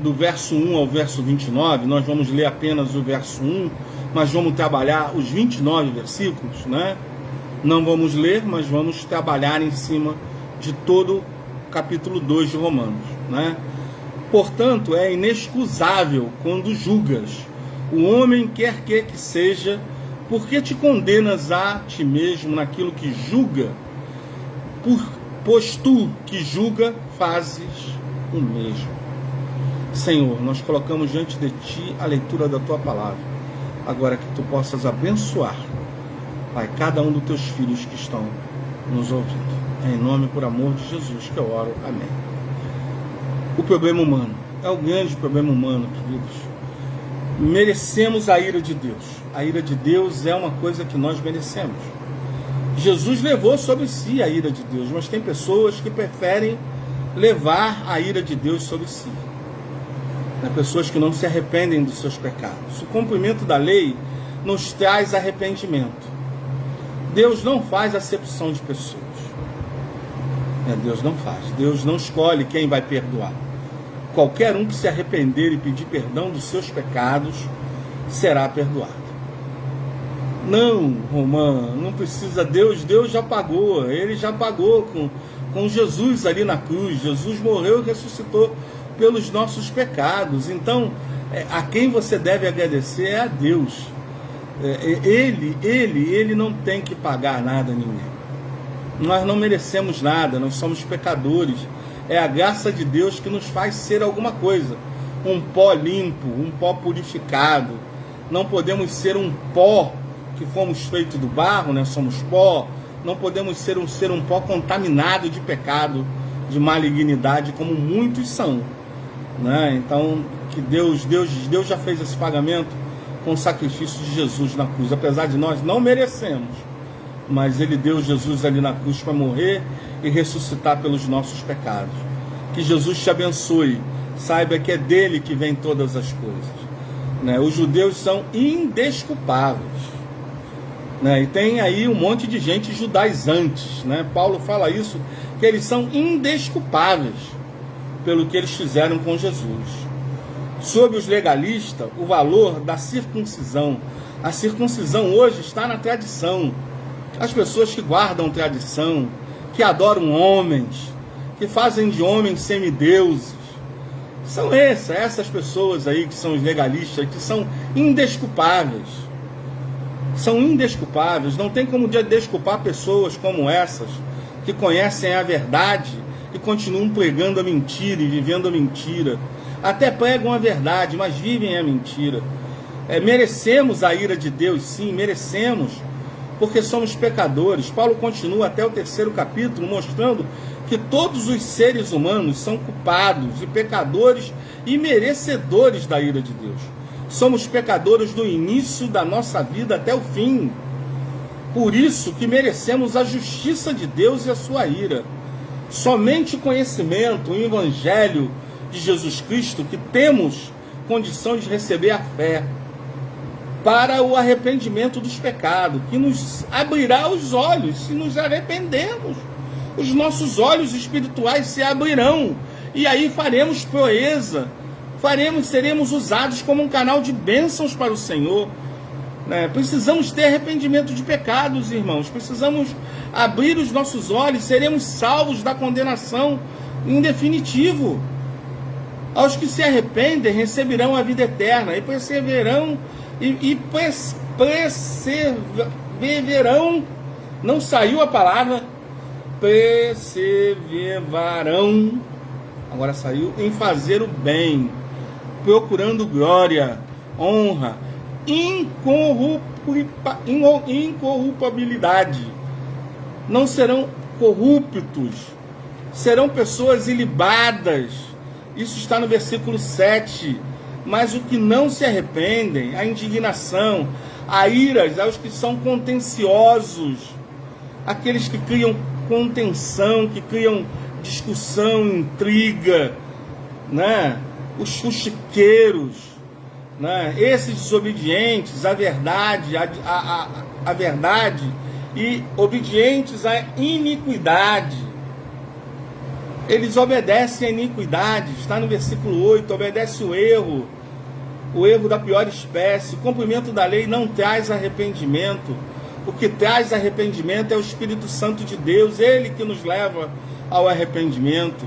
do verso 1 ao verso 29, nós vamos ler apenas o verso 1, mas vamos trabalhar os 29 versículos, né? Não vamos ler, mas vamos trabalhar em cima de todo o capítulo 2 de Romanos, né? Portanto, é inexcusável quando julgas o homem quer que seja, porque te condenas a ti mesmo naquilo que julga, pois tu que julga fazes o mesmo. Senhor, nós colocamos diante de Ti a leitura da Tua palavra. Agora que Tu possas abençoar, Pai, cada um dos Teus filhos que estão nos ouvindo. É em nome, por amor de Jesus, que eu oro. Amém. O problema humano é o grande problema humano, queridos. Merecemos a ira de Deus. A ira de Deus é uma coisa que nós merecemos. Jesus levou sobre si a ira de Deus, mas tem pessoas que preferem levar a ira de Deus sobre si. Pessoas que não se arrependem dos seus pecados. O cumprimento da lei nos traz arrependimento. Deus não faz acepção de pessoas. Deus não faz. Deus não escolhe quem vai perdoar. Qualquer um que se arrepender e pedir perdão dos seus pecados será perdoado. Não, Romã, não precisa. Deus já pagou. Ele já pagou com Jesus ali na cruz. Jesus morreu e ressuscitou pelos nossos pecados. Então, a quem você deve agradecer é a Deus. Ele não tem que pagar nada a ninguém. Nós não merecemos nada, nós somos pecadores. É a graça de Deus que nos faz ser alguma coisa. Um pó limpo, um pó purificado. Não podemos ser um pó que fomos feitos do barro, né? Somos pó. Não podemos ser um pó contaminado de pecado, de malignidade, como muitos são, né? Então, que Deus já fez esse pagamento com o sacrifício de Jesus na cruz. Apesar de nós não merecemos, mas Ele deu Jesus ali na cruz para morrer e ressuscitar pelos nossos pecados. Que Jesus te abençoe. Saiba que é dele que vem todas as coisas, né? Os judeus são indesculpáveis, né? E tem aí um monte de gente judaizantes, né? Paulo fala isso, que eles são indesculpáveis pelo que eles fizeram com Jesus. Sobre os legalistas, o valor da circuncisão. A circuncisão hoje está na tradição. As pessoas que guardam tradição, que adoram homens, que fazem de homens semideuses, são essas pessoas aí que são os legalistas, que são indesculpáveis. São indesculpáveis. Não tem como desculpar pessoas como essas, que conhecem a verdade e continuam pregando a mentira e vivendo a mentira. Até pregam a verdade, mas vivem a mentira. Merecemos a ira de Deus, sim, merecemos, porque somos pecadores. Paulo continua até o 3º capítulo, mostrando que todos os seres humanos são culpados e pecadores e merecedores da ira de Deus. Somos pecadores do início da nossa vida até o fim. Por isso que merecemos a justiça de Deus e a sua ira. Somente o conhecimento, o Evangelho de Jesus Cristo, que temos condição de receber a fé para o arrependimento dos pecados, que nos abrirá os olhos se nos arrependermos. Os nossos olhos espirituais se abrirão, e aí faremos proeza, seremos usados como um canal de bênçãos para o Senhor, né? Precisamos ter arrependimento de pecados, irmãos, precisamos abrir os nossos olhos, seremos salvos da condenação em definitivo. Aos que se arrependem receberão a vida eterna, e perseverarão, perseverarão, não saiu a palavra, perseverarão, agora saiu, em fazer o bem, procurando glória, honra, incorruptibilidade. Não serão corruptos, serão pessoas ilibadas. Isso está no versículo 7. Mas o que não se arrependem, a indignação, a ira, aos que são contenciosos, aqueles que criam contenção, que criam discussão, intriga, né? Os fuxiqueiros, né? Esses desobedientes à verdade, a verdade, e obedientes à iniquidade. Eles obedecem à iniquidade, está no versículo 8, obedece o erro da pior espécie. O cumprimento da lei não traz arrependimento. O que traz arrependimento é o Espírito Santo de Deus, ele que nos leva ao arrependimento.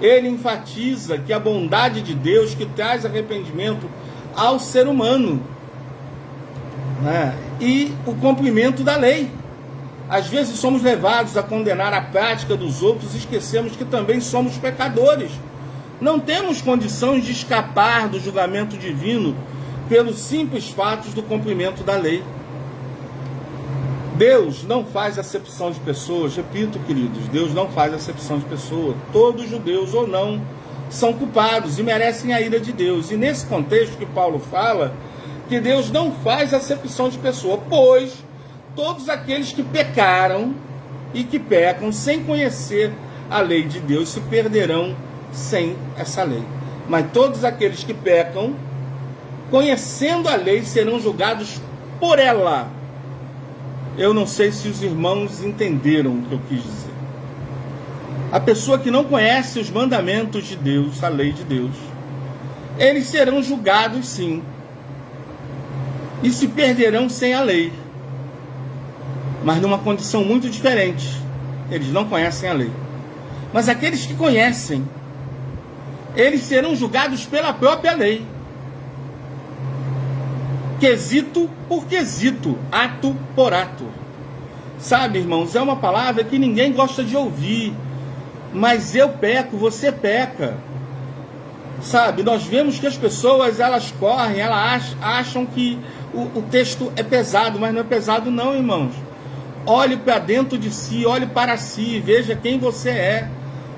Ele enfatiza que a bondade de Deus que traz arrependimento ao ser humano, né? E o cumprimento da lei. Às vezes somos levados a condenar a prática dos outros e esquecemos que também somos pecadores. Não temos condições de escapar do julgamento divino pelos simples fatos do cumprimento da lei. Deus não faz acepção de pessoas, repito, queridos, Deus não faz acepção de pessoas. Todos, judeus ou não, são culpados e merecem a ira de Deus. E nesse contexto que Paulo fala, que Deus não faz acepção de pessoa, pois todos aqueles que pecaram e que pecam sem conhecer a lei de Deus se perderão sem essa lei. Mas todos aqueles que pecam, conhecendo a lei, serão julgados por ela. Eu não sei se os irmãos entenderam o que eu quis dizer. A pessoa que não conhece os mandamentos de Deus, a lei de Deus, eles serão julgados sim, e se perderão sem a lei, mas numa condição muito diferente. Eles não conhecem a lei. Mas aqueles que conhecem, eles serão julgados pela própria lei. Quesito por quesito, ato por ato. Sabe, irmãos, é uma palavra que ninguém gosta de ouvir, mas eu peco, você peca. Sabe, nós vemos que as pessoas, elas correm, elas acham que o texto é pesado, mas não é pesado não, irmãos. Olhe para dentro de si, olhe para si, veja quem você é,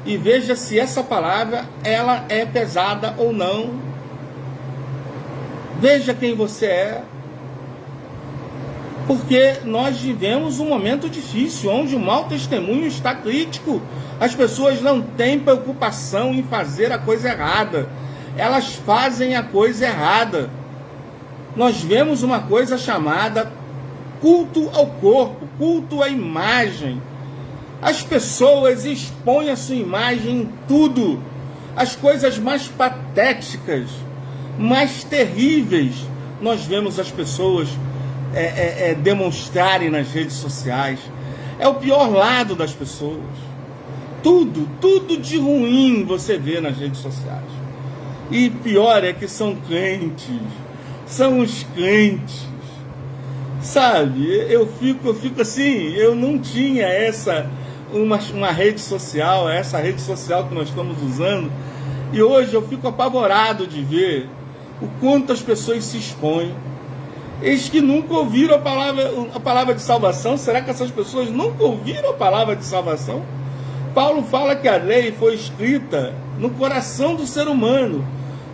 e veja se essa palavra, ela é pesada ou não. Veja quem você é. Porque nós vivemos um momento difícil, onde o mau testemunho está crítico. As pessoas não têm preocupação em fazer a coisa errada. Elas fazem a coisa errada. Nós vemos uma coisa chamada culto ao corpo, culto à imagem. As pessoas expõem a sua imagem em tudo. As coisas mais patéticas, mais terríveis, nós vemos as pessoas demonstrarem nas redes sociais. É o pior lado das pessoas. Tudo de ruim você vê nas redes sociais. E pior é que são crentes, são os crentes. Sabe, eu fico assim, eu não tinha uma rede social, essa rede social que nós estamos usando, e hoje eu fico apavorado de ver o quanto as pessoas se expõem. Eles que nunca ouviram a palavra de salvação. Será que essas pessoas nunca ouviram a palavra de salvação? Paulo fala que a lei foi escrita no coração do ser humano.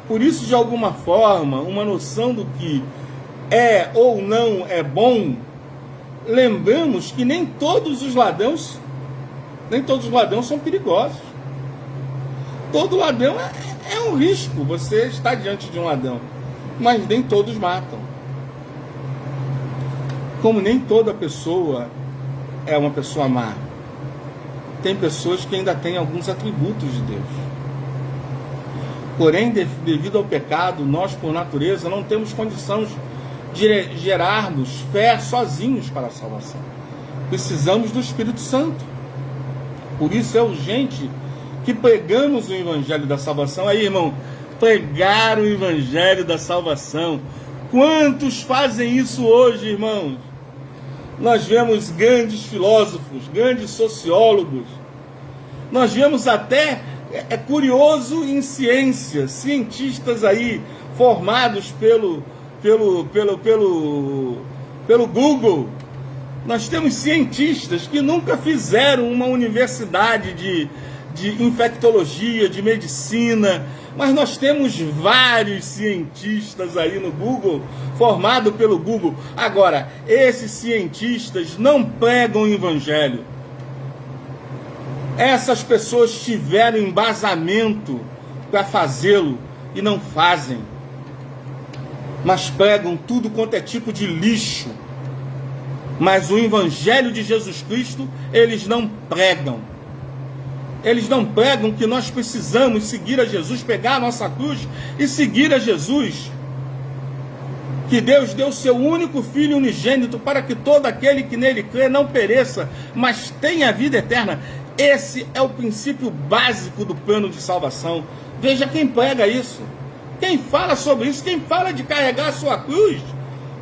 Por isso, de alguma forma, uma noção do que é ou não é bom. Lembramos que nem todos os ladrões são perigosos. Todo ladrão é um risco. Você está diante de um ladrão, mas nem todos matam. Como nem toda pessoa é uma pessoa má. Tem pessoas que ainda têm alguns atributos de Deus. Porém, devido ao pecado, nós, por natureza, não temos condições de gerarmos fé sozinhos para a salvação. Precisamos do Espírito Santo. Por isso é urgente que pregamos o Evangelho da salvação. Aí, irmão, pregar o Evangelho da salvação. Quantos fazem isso hoje, irmãos? Nós vemos grandes filósofos, grandes sociólogos. Nós vemos até, é curioso, em ciência, cientistas aí formados pelo Google. Nós temos cientistas que nunca fizeram uma universidade de infectologia, de medicina, mas nós temos vários cientistas aí no Google, formados pelo Google. Agora, esses cientistas não pregam o Evangelho. Essas pessoas tiveram embasamento para fazê-lo e não fazem, mas pregam tudo quanto é tipo de lixo. Mas o Evangelho de Jesus Cristo, eles não pregam. Eles não pregam que nós precisamos seguir a Jesus, pegar a nossa cruz e seguir a Jesus. Que Deus deu seu único Filho unigênito para que todo aquele que nele crê não pereça, mas tenha a vida eterna. Esse é o princípio básico do plano de salvação. Veja quem prega isso. Quem fala sobre isso, quem fala de carregar a sua cruz,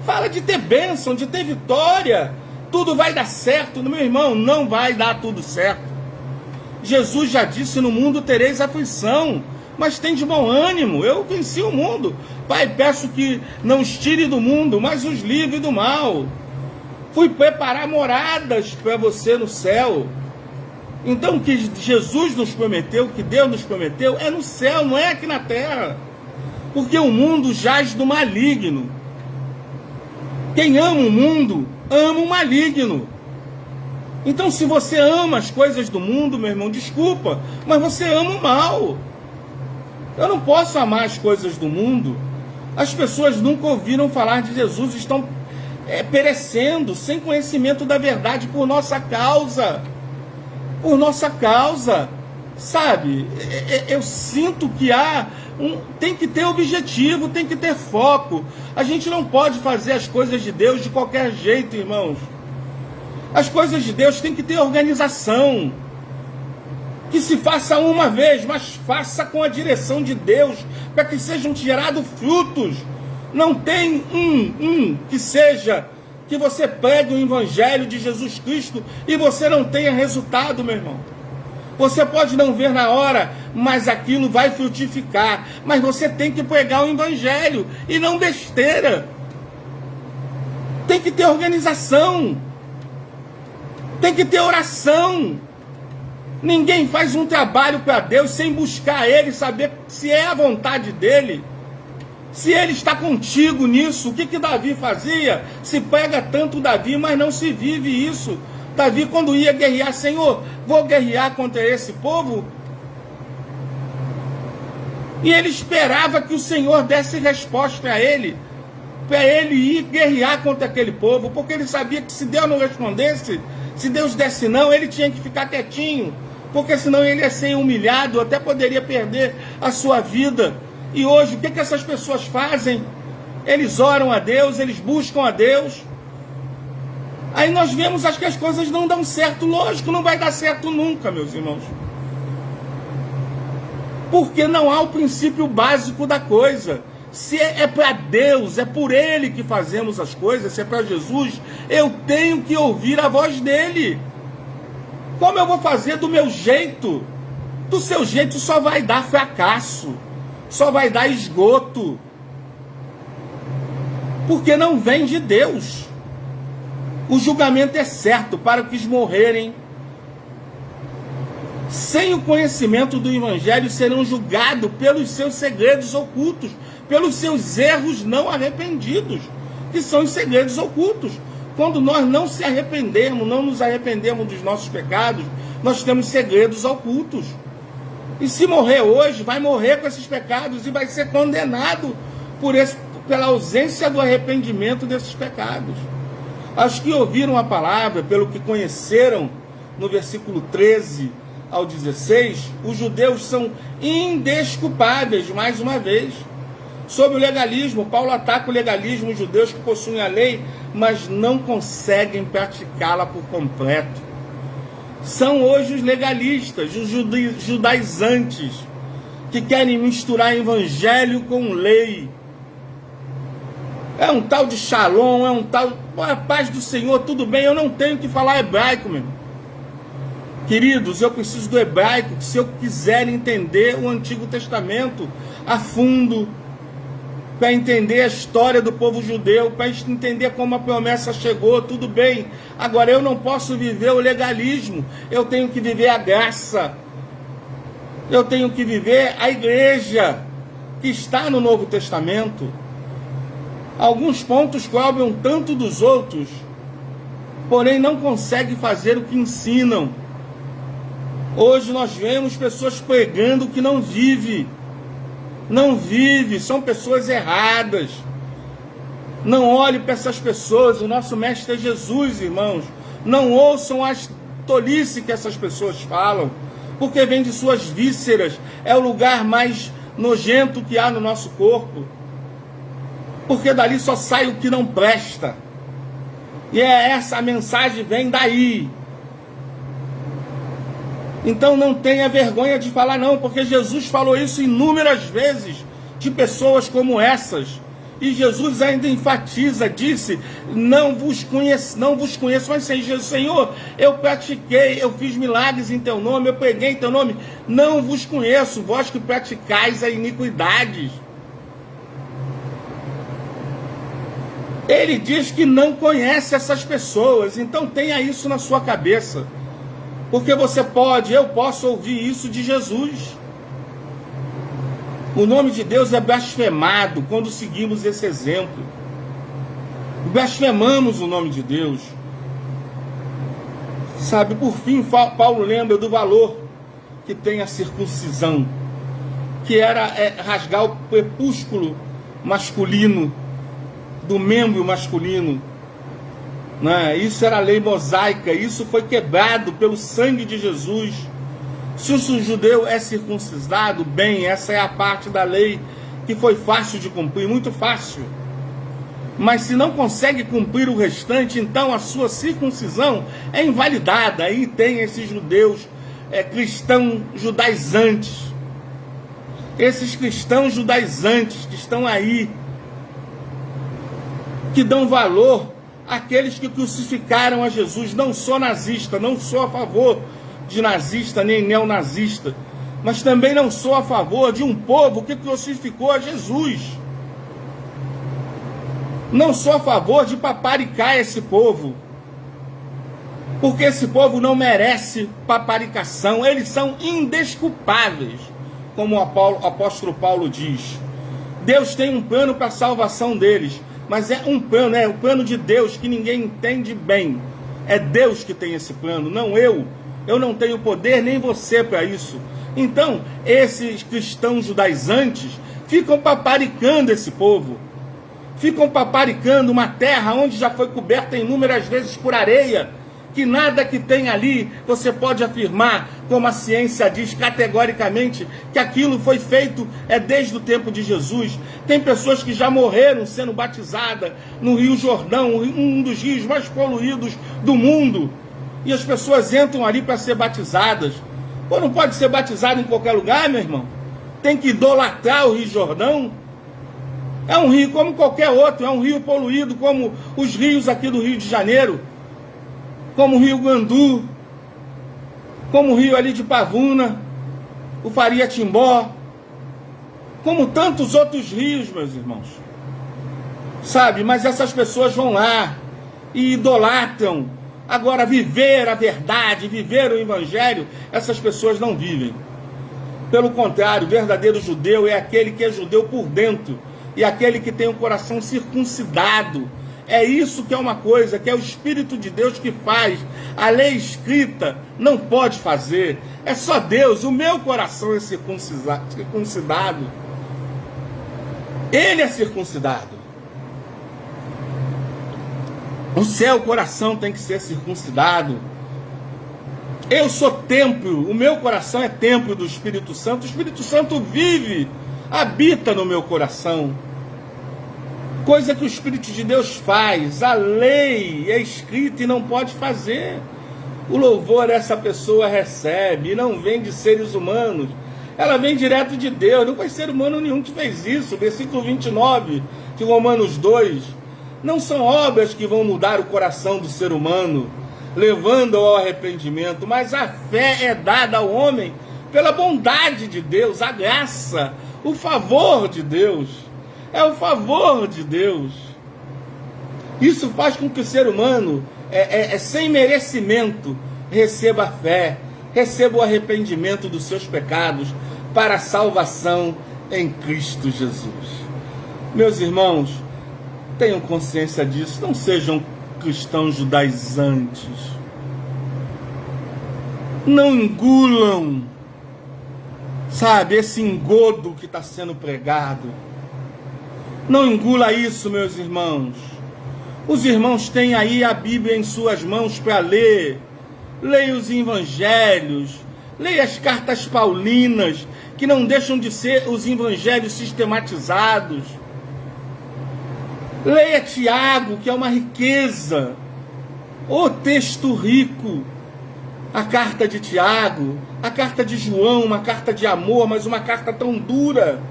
fala de ter bênção, de ter vitória. Tudo vai dar certo. Meu irmão, não vai dar tudo certo. Jesus já disse: no mundo tereis aflição, mas tem de bom ânimo, eu venci o mundo. Pai, peço que não os tire do mundo, mas os livre do mal. Fui preparar moradas para você no céu. Então o que Jesus nos prometeu, que Deus nos prometeu, é no céu, não é aqui na terra. Porque o mundo jaz do maligno. Quem ama o mundo, ama o maligno. Então, se você ama as coisas do mundo, meu irmão, desculpa, mas você ama o mal. Eu não posso amar as coisas do mundo. As pessoas nunca ouviram falar de Jesus, estão perecendo, sem conhecimento da verdade, por nossa causa. Por nossa causa. Sabe, eu sinto que tem que ter objetivo, tem que ter foco. A gente não pode fazer as coisas de Deus de qualquer jeito, irmãos. As coisas de Deus têm que ter organização, Que se faça uma vez, mas faça com a direção de Deus, para que sejam gerados frutos. Não tem que seja, que você pregue o evangelho de Jesus Cristo e você não tenha resultado, meu irmão. Você pode não ver na hora, mas aquilo vai frutificar. Mas você tem que pregar o evangelho e não besteira. Tem que ter organização. Tem que ter oração. Ninguém faz um trabalho para Deus sem buscar Ele, saber se é a vontade dEle. Se Ele está contigo nisso. O que Davi fazia? Se prega tanto Davi, mas não se vive isso. Davi, quando ia guerrear, Senhor, vou guerrear contra esse povo? E ele esperava que o Senhor desse resposta a ele, para ele ir guerrear contra aquele povo, porque ele sabia que se Deus não respondesse, se Deus desse não, ele tinha que ficar quietinho, porque senão ele ia ser humilhado, até poderia perder a sua vida. E hoje, o que essas pessoas fazem? Eles oram a Deus, eles buscam a Deus. Aí nós vemos que as coisas não dão certo. Lógico, não vai dar certo nunca, meus irmãos. Porque não há o princípio básico da coisa. Se é para Deus, é por Ele que fazemos as coisas, se é para Jesus, eu tenho que ouvir a voz dEle. Como eu vou fazer do meu jeito? Do seu jeito só vai dar fracasso. Só vai dar esgoto. Porque não vem de Deus. O julgamento é certo para os morrerem. Sem o conhecimento do Evangelho, serão julgados pelos seus segredos ocultos, pelos seus erros não arrependidos, que são os segredos ocultos. Quando nós não se arrependermos, não nos arrependemos dos nossos pecados, nós temos segredos ocultos. E se morrer hoje, vai morrer com esses pecados e vai ser condenado pela ausência do arrependimento desses pecados. Aos que ouviram a palavra, pelo que conheceram, no versículo 13 ao 16, os judeus são indesculpáveis, mais uma vez. Sobre o legalismo, Paulo ataca o legalismo, os judeus que possuem a lei, mas não conseguem praticá-la por completo. São hoje os legalistas, os judaizantes, que querem misturar evangelho com lei. É um tal de shalom, é um tal... A paz do Senhor, tudo bem, eu não tenho que falar hebraico, meu irmão. Queridos, eu preciso do hebraico, se eu quiser entender o Antigo Testamento a fundo, para entender a história do povo judeu, para entender como a promessa chegou, tudo bem. Agora, eu não posso viver o legalismo, eu tenho que viver a graça. Eu tenho que viver a igreja que está no Novo Testamento. Alguns pontos cobram tanto dos outros, porém não conseguem fazer o que ensinam. Hoje nós vemos pessoas pregando o que não vive. Não vive, são pessoas erradas. Não olhe para essas pessoas, o nosso mestre é Jesus, irmãos. Não ouçam as tolices que essas pessoas falam, porque vem de suas vísceras, é o lugar mais nojento que há no nosso corpo. Porque dali só sai o que não presta. E essa mensagem vem daí. Então não tenha vergonha de falar não, porque Jesus falou isso inúmeras vezes de pessoas como essas. E Jesus ainda enfatiza, disse, não vos conheço, mas Senhor, eu pratiquei, eu fiz milagres em teu nome, eu preguei em teu nome, não vos conheço, vós que praticais a iniquidades. Ele diz que não conhece essas pessoas, então tenha isso na sua cabeça. Porque eu posso ouvir isso de Jesus. O nome de Deus é blasfemado quando seguimos esse exemplo. Blasfemamos o nome de Deus. Sabe, por fim, Paulo lembra do valor que tem a circuncisão, que era rasgar o prepúsculo masculino do membro masculino. Isso era a lei mosaica, isso foi quebrado pelo sangue de Jesus. Se o judeu é circuncidado, bem, essa é a parte da lei que foi fácil de cumprir, muito fácil. Mas se não consegue cumprir o restante, então a sua circuncisão é invalidada. Aí tem esses judeus cristãos judaizantes. Esses cristãos judaizantes que estão aí, que dão valor àqueles que crucificaram a Jesus. Não sou nazista, não sou a favor de nazista nem neonazista, mas também não sou a favor de um povo que crucificou a Jesus. Não sou a favor de paparicar esse povo, porque esse povo não merece paparicação. Eles são indesculpáveis, como o apóstolo Paulo diz. Deus tem um plano para a salvação deles, mas é um plano, é o plano de Deus que ninguém entende bem. É Deus que tem esse plano, não eu. Eu não tenho poder, nem você para isso. Então, esses cristãos judaizantes ficam paparicando esse povo. Ficam paparicando uma terra onde já foi coberta inúmeras vezes por areia, que nada que tem ali você pode afirmar, como a ciência diz categoricamente, que aquilo foi feito desde o tempo de Jesus. Tem pessoas que já morreram sendo batizadas no Rio Jordão, um dos rios mais poluídos do mundo, e as pessoas entram ali para ser batizadas. Pô, não pode ser batizado em qualquer lugar, meu irmão? Tem que idolatrar o Rio Jordão? É um rio como qualquer outro, é um rio poluído como os rios aqui do Rio de Janeiro, como o Rio Gandu, como o rio ali de Pavuna, o Faria Timbó, como tantos outros rios, meus irmãos. Sabe, mas essas pessoas vão lá e idolatram. Agora, viver a verdade, viver o evangelho, essas pessoas não vivem. Pelo contrário, o verdadeiro judeu é aquele que é judeu por dentro, e aquele que tem o coração circuncidado. É isso que é uma coisa, que é o Espírito de Deus que faz. A lei escrita não pode fazer. É só Deus. O meu coração é circuncidado. Ele é circuncidado. O seu coração tem que ser circuncidado. Eu sou templo, o meu coração é templo do Espírito Santo. O Espírito Santo vive, habita no meu coração. Coisa que o Espírito de Deus faz. A lei é escrita e não pode fazer. O louvor essa pessoa recebe, e não vem de seres humanos. Ela vem direto de Deus. Não foi ser humano nenhum que fez isso. Versículo 29 de Romanos 2. Não são obras que vão mudar o coração do ser humano, levando ao arrependimento, mas a fé é dada ao homem pela bondade de Deus, a graça, o favor de Deus. É o favor de Deus. Isso faz com que o ser humano, sem merecimento, receba a fé, receba o arrependimento dos seus pecados para a salvação em Cristo Jesus. Meus irmãos, tenham consciência disso, não sejam cristãos judaizantes. Não engulam, sabe, esse engodo que está sendo pregado. Não engula isso, meus irmãos. Os irmãos têm aí a Bíblia em suas mãos para ler. Leia os evangelhos. Leia as cartas paulinas, que não deixam de ser os evangelhos sistematizados. Leia Tiago, que é uma riqueza. O texto rico. A carta de Tiago, a carta de João, uma carta de amor, mas uma carta tão dura.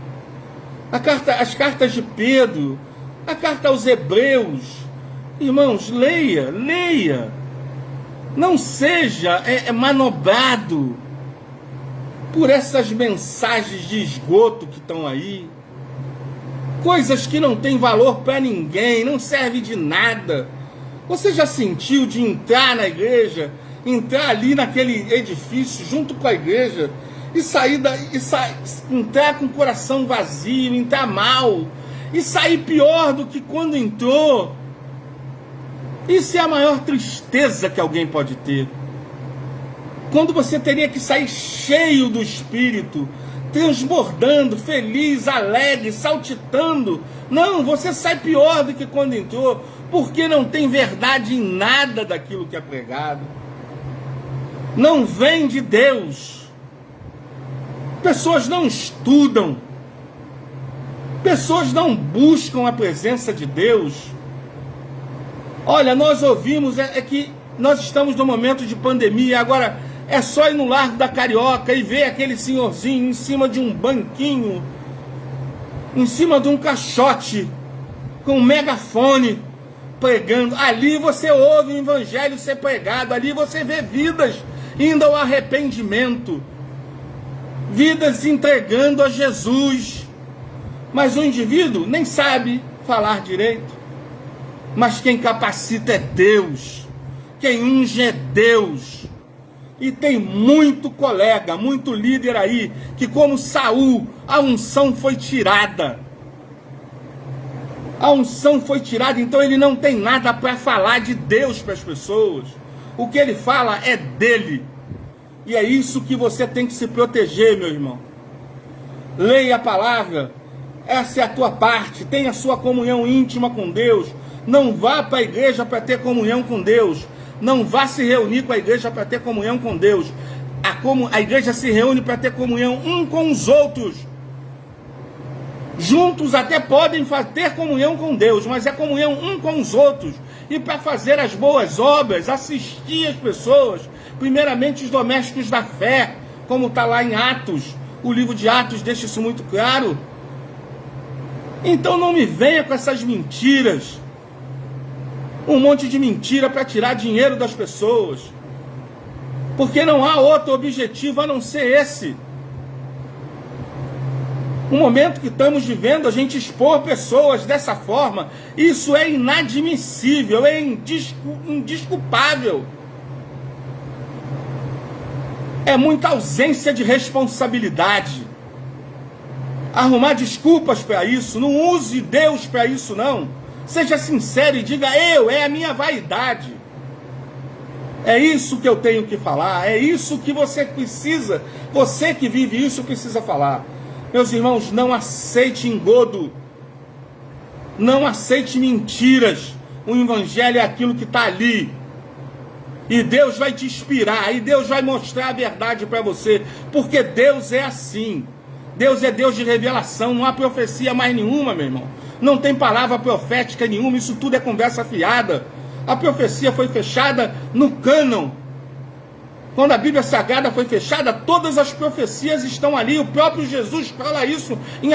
As cartas de Pedro, a carta aos Hebreus. Irmãos, leia. Não seja manobrado por essas mensagens de esgoto que estão aí. Coisas que não têm valor para ninguém, não serve de nada. Você já sentiu de entrar na igreja, entrar ali naquele edifício junto com a igreja, e entrar com o coração vazio, entrar mal, e sair pior do que quando entrou? Isso é a maior tristeza que alguém pode ter. Quando você teria que sair cheio do Espírito, transbordando, feliz, alegre, saltitando. Não, você sai pior do que quando entrou, porque não tem verdade em nada daquilo que é pregado. Não vem de Deus. Pessoas não estudam. Pessoas não buscam a presença de Deus. Olha, nós ouvimos que nós estamos num momento de pandemia. Agora, É só ir no Largo da Carioca e ver aquele senhorzinho em cima de um banquinho, em cima de um caixote, com um megafone, pregando. Ali você ouve o evangelho ser pregado, ali você vê vidas indo ao arrependimento, vidas entregando a Jesus. Mas o indivíduo nem sabe falar direito. Mas quem capacita é Deus, quem unge é Deus. E tem muito colega, muito líder aí, que como Saul, a unção foi tirada. A unção foi tirada, então ele não tem nada para falar de Deus para as pessoas. O que ele fala é dele. E é isso que você tem que se proteger, meu irmão. Leia a palavra, essa é a tua parte, tenha a sua comunhão íntima com Deus. Não vá para a igreja para ter comunhão com Deus. Não vá se reunir com a igreja para ter comunhão com Deus. A igreja se reúne para ter comunhão um com os outros. Juntos até podem ter comunhão com Deus, mas é comunhão um com os outros. E para fazer as boas obras, assistir as pessoas, primeiramente os domésticos da fé, como está lá em Atos. O livro de Atos deixa isso muito claro. Então não me venha com essas mentiras. Um monte de mentira para tirar dinheiro das pessoas. Porque não há outro objetivo a não ser esse. O momento que estamos vivendo, a gente expor pessoas dessa forma, isso é inadmissível, é indesculpável. É muita ausência de responsabilidade. Arrumar desculpas para isso, não use Deus para isso não. Seja sincero e diga, é a minha vaidade. É isso que eu tenho que falar, é isso que você precisa, você que vive isso precisa falar. Meus irmãos, não aceite engodo, não aceite mentiras. O evangelho é aquilo que está ali. E Deus vai te inspirar, e Deus vai mostrar a verdade para você, porque Deus é assim. Deus é Deus de revelação, não há profecia mais nenhuma, meu irmão. Não tem palavra profética nenhuma, isso tudo é conversa fiada. A profecia foi fechada no cânon. Quando a Bíblia Sagrada foi fechada, todas as profecias estão ali. O próprio Jesus fala isso em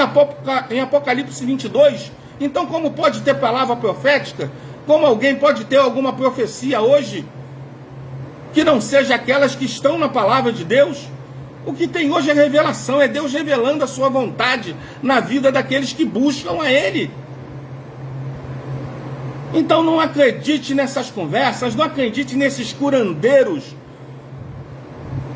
Apocalipse 22. Então como pode ter palavra profética? Como alguém pode ter alguma profecia hoje que não seja aquelas que estão na palavra de Deus? O que tem hoje é revelação, é Deus revelando a sua vontade na vida daqueles que buscam a Ele. Então não acredite nessas conversas, não acredite nesses curandeiros,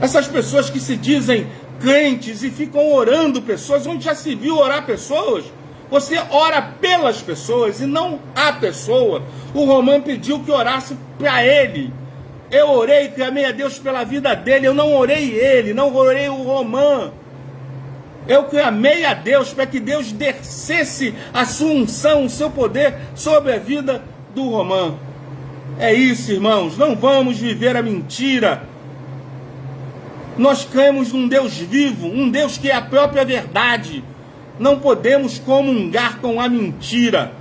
essas pessoas que se dizem crentes e ficam orando pessoas. Onde já se viu orar pessoas? Você ora pelas pessoas e não a pessoa. O Romão pediu que orasse para ele. Eu orei e clamei a Deus pela vida dele. Eu não orei ele, não orei o Romão. Eu clamei a Deus para que Deus descesse a sua unção, o seu poder sobre a vida do Romão. É isso, irmãos. Não vamos viver a mentira. Nós cremos num Deus vivo, um Deus que é a própria verdade. Não podemos comungar com a mentira.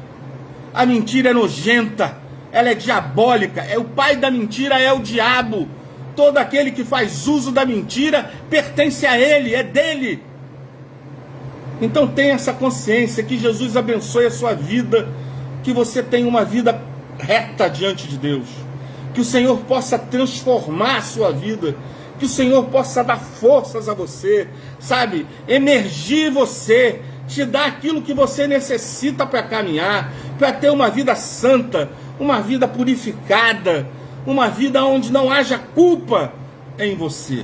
A mentira é nojenta. Ela é diabólica, o pai da mentira é o diabo. Todo aquele que faz uso da mentira pertence a ele, é dele. Então tenha essa consciência, que Jesus abençoe a sua vida, que você tenha uma vida reta diante de Deus, que o Senhor possa transformar a sua vida, que o Senhor possa dar forças a você, sabe, emergir você, te dar aquilo que você necessita para caminhar, para ter uma vida santa, uma vida purificada, uma vida onde não haja culpa em você,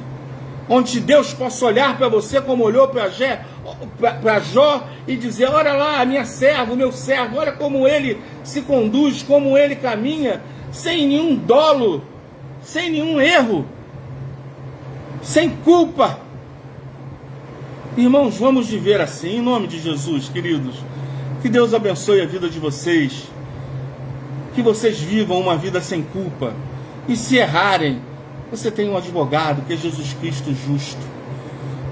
onde Deus possa olhar para você como olhou para Jó e dizer, olha lá, a minha serva, o meu servo, olha como ele se conduz, como ele caminha, sem nenhum dolo, sem nenhum erro, sem culpa. Irmãos, vamos viver assim, em nome de Jesus, queridos. Que Deus abençoe a vida de vocês. Que vocês vivam uma vida sem culpa. E se errarem, você tem um advogado, que é Jesus Cristo justo,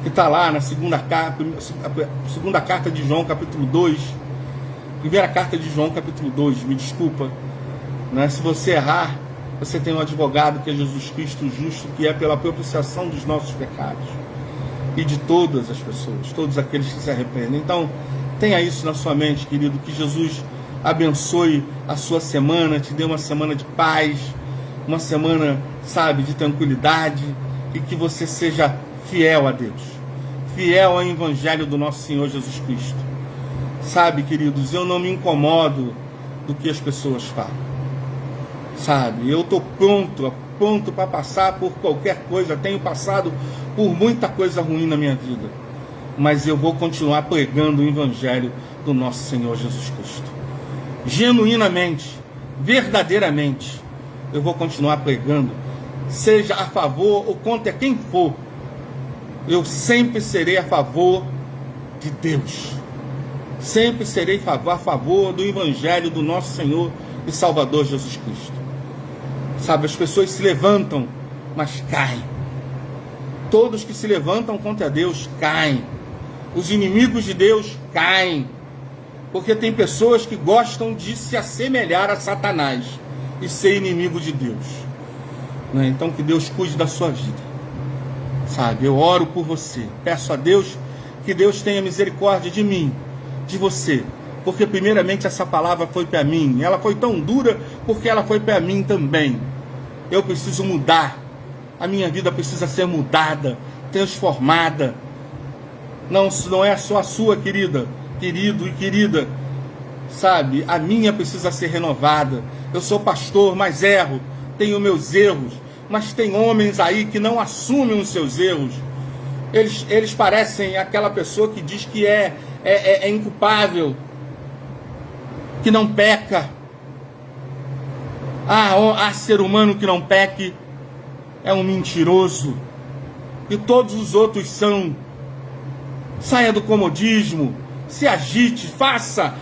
que está lá na segunda carta de João, capítulo 2. Primeira carta de João, capítulo 2, me desculpa. Né? Se você errar, Você tem um advogado que é Jesus Cristo justo, que é pela propiciação dos nossos pecados e de todas as pessoas, todos aqueles que se arrependem. Então, tenha isso na sua mente, querido, que Jesus abençoe a sua semana, te dê uma semana de paz, uma semana, sabe, de tranquilidade, e que você seja fiel a Deus, fiel ao Evangelho do nosso Senhor Jesus Cristo. Sabe, queridos, eu não me incomodo do que as pessoas falam. Sabe, eu estou pronto para passar por qualquer coisa. Tenho passado por muita coisa ruim na minha vida, mas eu vou continuar pregando o Evangelho do nosso Senhor Jesus Cristo. Genuinamente, verdadeiramente, eu vou continuar pregando, seja a favor ou contra quem for. Eu sempre serei a favor de Deus. Sempre serei a favor do Evangelho do nosso Senhor e Salvador Jesus Cristo. Sabe, as pessoas se levantam, mas caem. Todos que se levantam contra Deus caem. Os inimigos de Deus caem. Porque tem pessoas que gostam de se assemelhar a Satanás e ser inimigo de Deus. Então que Deus cuide da sua vida. Sabe, eu oro por você. Peço a Deus que Deus tenha misericórdia de mim, de você. Porque primeiramente essa palavra foi para mim. Ela foi tão dura porque ela foi para mim também. Eu preciso mudar. A minha vida precisa ser mudada, transformada. Não é só a sua, querido e querida. Sabe, a minha precisa ser renovada. Eu sou pastor, mas erro. Tenho meus erros. Mas tem homens aí que não assumem os seus erros. Eles parecem aquela pessoa que diz que é inculpável, que não peca. Há ser humano que não peque é um mentiroso. E todos os outros são. Saia do comodismo, se agite, faça,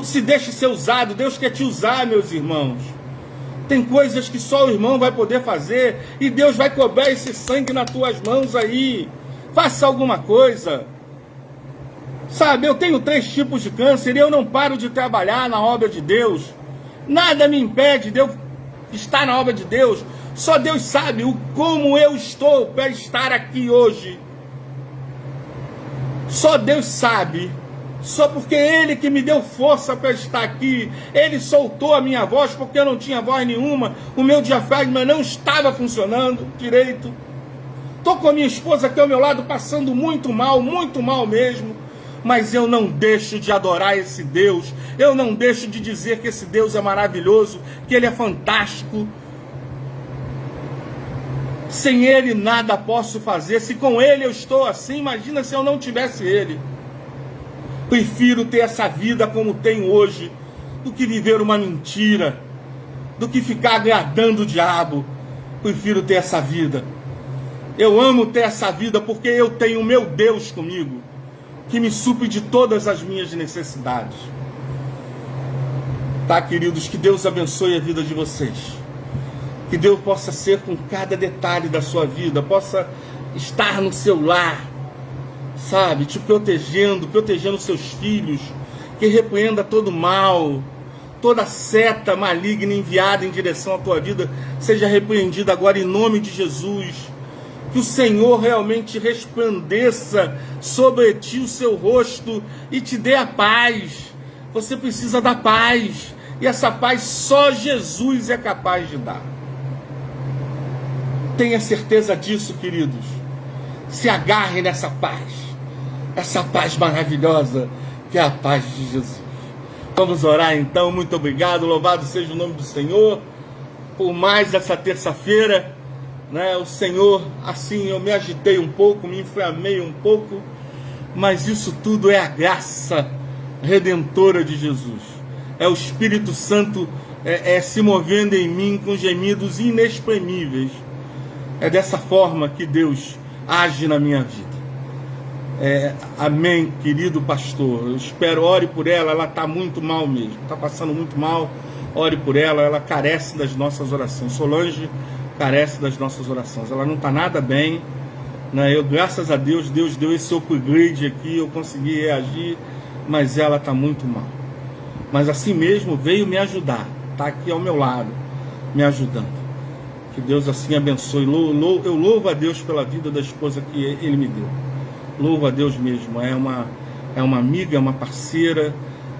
se deixe ser usado. Deus quer te usar, meus irmãos. Tem coisas que só o irmão vai poder fazer, e Deus vai cobrar esse sangue nas tuas mãos aí. Faça alguma coisa. Sabe, eu tenho 3 tipos de câncer e eu não paro de trabalhar na obra de Deus. Nada me impede de eu estar na obra de Deus. Só Deus sabe como eu estou para estar aqui hoje. Só Deus sabe. Só porque Ele que me deu força para estar aqui. Ele soltou a minha voz porque eu não tinha voz nenhuma. O meu diafragma não estava funcionando direito. Estou com a minha esposa aqui ao meu lado passando muito mal mesmo. Mas eu não deixo de adorar esse Deus. Eu não deixo de dizer que esse Deus é maravilhoso, que Ele é fantástico. Sem Ele nada posso fazer. Se com Ele eu estou assim, imagina se eu não tivesse Ele. Prefiro ter essa vida como tenho hoje, do que viver uma mentira, do que ficar agradando o diabo. Prefiro ter essa vida. Eu amo ter essa vida porque eu tenho o meu Deus comigo, que me supre de todas as minhas necessidades. Tá, queridos? Que Deus abençoe a vida de vocês. Que Deus possa ser com cada detalhe da sua vida, possa estar no seu lar, sabe, te protegendo seus filhos, que repreenda todo mal, toda seta maligna enviada em direção à tua vida, seja repreendida agora em nome de Jesus. Que o Senhor realmente resplandeça sobre ti o seu rosto e te dê a paz. Você precisa da paz, e essa paz só Jesus é capaz de dar. Tenha certeza disso, queridos. Se agarre nessa paz, essa paz maravilhosa que é a paz de Jesus. Vamos orar então. Muito obrigado, louvado seja o nome do Senhor por mais essa terça-feira, né? O Senhor, assim, eu me agitei um pouco, me inflamei um pouco, mas isso tudo é a graça redentora de Jesus. É o Espírito Santo se movendo em mim com gemidos inexprimíveis. É dessa forma que Deus age na minha vida. Amém, querido pastor. Eu espero, ore por ela. Ela está muito mal mesmo, está passando muito mal. Ore por ela, ela carece das nossas orações. Solange carece das nossas orações. Ela não está nada bem, né? Eu, graças a Deus, Deus deu esse upgrade aqui, eu consegui reagir, mas ela está muito mal. Mas assim mesmo veio me ajudar, está aqui ao meu lado, me ajudando. Que Deus assim abençoe. Eu louvo a Deus pela vida da esposa que Ele me deu. Louvo a Deus mesmo. É uma amiga, é uma parceira,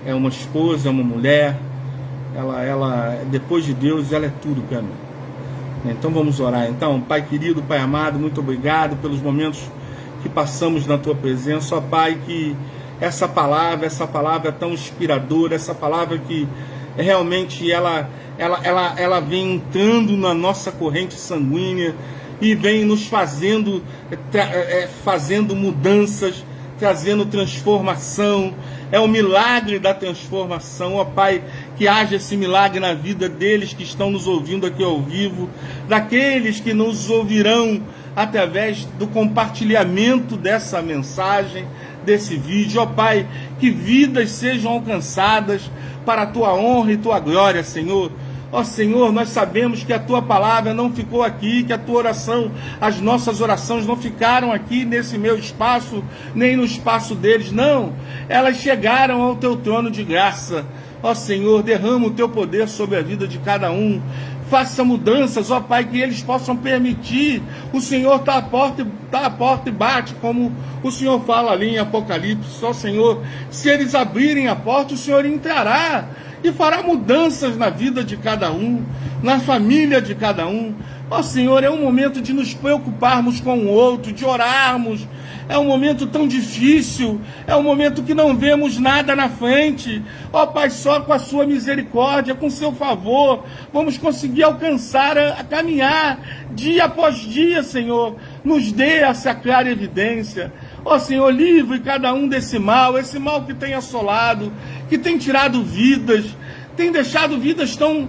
é uma esposa, é uma mulher. Ela, depois de Deus, ela é tudo para mim. Então vamos orar. Então, Pai querido, Pai amado, muito obrigado pelos momentos que passamos na Tua presença. Ó Pai, que essa palavra tão inspiradora, essa palavra que realmente ela vem entrando na nossa corrente sanguínea e vem nos fazendo mudanças, trazendo transformação. É o milagre da transformação, ó Pai, que haja esse milagre na vida deles que estão nos ouvindo aqui ao vivo, daqueles que nos ouvirão através do compartilhamento dessa mensagem, desse vídeo, ó Pai, que vidas sejam alcançadas para a Tua honra e Tua glória, Senhor. Ó Senhor, nós sabemos que a Tua palavra não ficou aqui, que a Tua oração, as nossas orações não ficaram aqui nesse meu espaço, nem no espaço deles, não. Elas chegaram ao Teu trono de graça. Ó Senhor, derrama o Teu poder sobre a vida de cada um. Faça mudanças, ó Pai, que eles possam permitir. O Senhor está à porta e bate, como o Senhor fala ali em Apocalipse. Ó Senhor, se eles abrirem a porta, o Senhor entrará e fará mudanças na vida de cada um, na família de cada um. Ó Senhor, é um momento de nos preocuparmos com o outro, de orarmos. É um momento tão difícil, é um momento que não vemos nada na frente. Ó Pai, só com a Sua misericórdia, com Seu favor, vamos conseguir alcançar, a caminhar dia após dia, Senhor. Nos dê essa clara evidência. Ó Senhor, livre cada um desse mal, esse mal que tem assolado, que tem tirado vidas, tem deixado vidas tão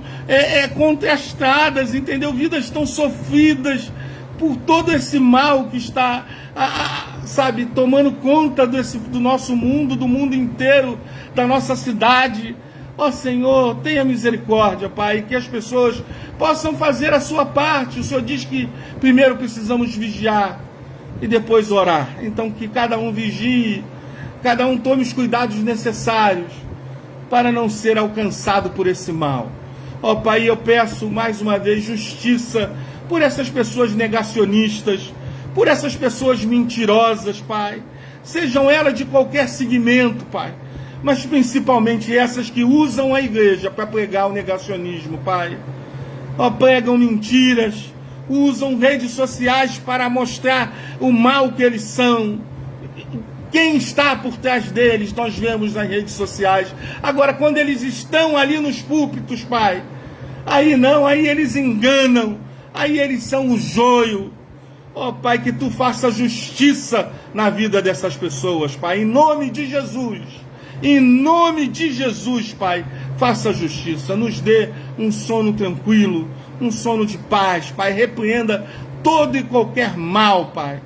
contrastadas, entendeu? Vidas tão sofridas por todo esse mal que está, tomando conta do nosso mundo, do mundo inteiro, da nossa cidade. Ó Senhor, tenha misericórdia, Pai, que as pessoas possam fazer a sua parte. O Senhor diz que primeiro precisamos vigiar e depois orar. Então que cada um vigie, cada um tome os cuidados necessários para não ser alcançado por esse mal. Ó Pai, eu peço mais uma vez justiça por essas pessoas negacionistas, por essas pessoas mentirosas, Pai. Sejam elas de qualquer segmento, Pai, mas principalmente essas que usam a igreja para pregar o negacionismo, Pai. Ó, pregam mentiras, usam redes sociais para mostrar o mal que eles são. Quem está por trás deles, nós vemos nas redes sociais. Agora, quando eles estão ali nos púlpitos, Pai, aí não, aí eles enganam, aí eles são o joio. Ó Pai, que Tu faça justiça na vida dessas pessoas, Pai, em nome de Jesus. Em nome de Jesus, Pai, faça justiça, nos dê um sono tranquilo, um sono de paz, Pai, repreenda todo e qualquer mal, Pai,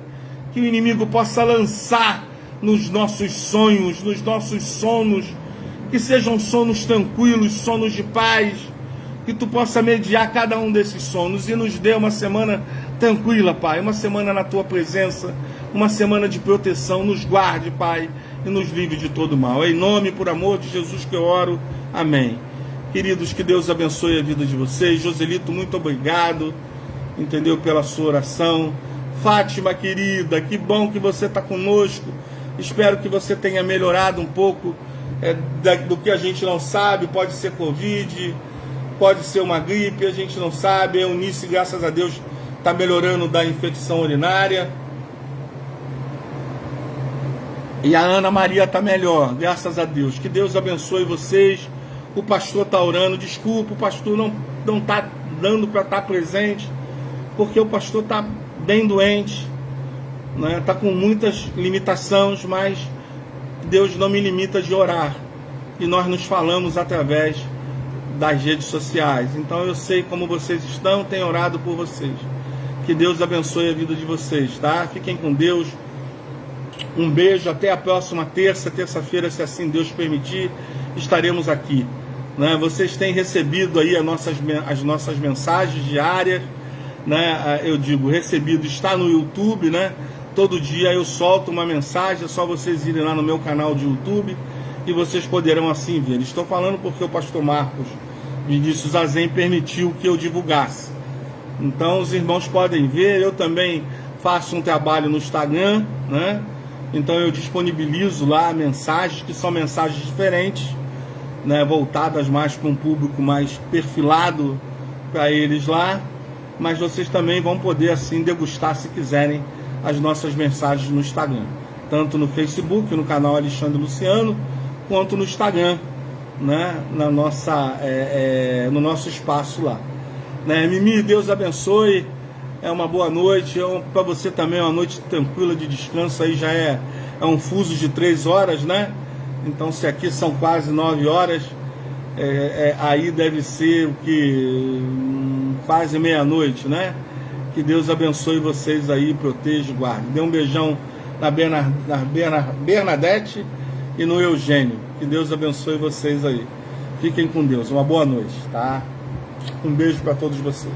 que o inimigo possa lançar nos nossos sonhos, nos nossos sonos, que sejam sonos tranquilos, sonos de paz, que Tu possa mediar cada um desses sonos e nos dê uma semana tranquila, Pai, uma semana na Tua presença, uma semana de proteção. Nos guarde, Pai, e nos livre de todo mal. É em nome, por amor de Jesus que eu oro. Amém. Queridos, que Deus abençoe a vida de vocês. Joselito, muito obrigado, entendeu, pela sua oração. Fátima, querida, que bom que você está conosco. Espero que você tenha melhorado um pouco do que a gente não sabe. Pode ser Covid, pode ser uma gripe, a gente não sabe. A Eunice, graças a Deus, está melhorando da infecção urinária. E a Ana Maria está melhor, graças a Deus. Que Deus abençoe vocês. O pastor está orando. Desculpa, o pastor não está dando para estar presente, porque o pastor está bem doente, né? Está com muitas limitações, mas Deus não me limita de orar. E nós nos falamos através das redes sociais. Então eu sei como vocês estão, tenho orado por vocês. Que Deus abençoe a vida de vocês, tá? Fiquem com Deus. Um beijo, até a próxima terça-feira, se assim Deus permitir, estaremos aqui, né? Vocês têm recebido aí as nossas mensagens diárias, né? Eu digo, recebido, está no YouTube, né? Todo dia eu solto uma mensagem, é só vocês irem lá no meu canal de YouTube e vocês poderão assim ver. Estou falando porque o pastor Marcos Vinícius Azen permitiu que eu divulgasse, Então os irmãos podem ver. Eu também faço um trabalho no Instagram, né? Então eu disponibilizo lá mensagens que são mensagens diferentes, né? Voltadas mais para um público mais perfilado para eles lá. Mas vocês também vão poder assim degustar, se quiserem, as nossas mensagens no Instagram, tanto no Facebook, no canal Alexandre Luciano, quanto no Instagram, né? Na nossa, no nosso espaço lá, né? Mimi, Deus abençoe, uma boa noite, para você também uma noite tranquila de descanso. Aí já é um fuso de 3 horas, né? Então se aqui são quase 9 horas, aí deve ser o que quase meia-noite, né? Que Deus abençoe vocês aí, proteja e guarde. Dê um beijão na Bernadette e no Eugênio. Que Deus abençoe vocês aí. Fiquem com Deus. Uma boa noite, tá? Um beijo para todos vocês.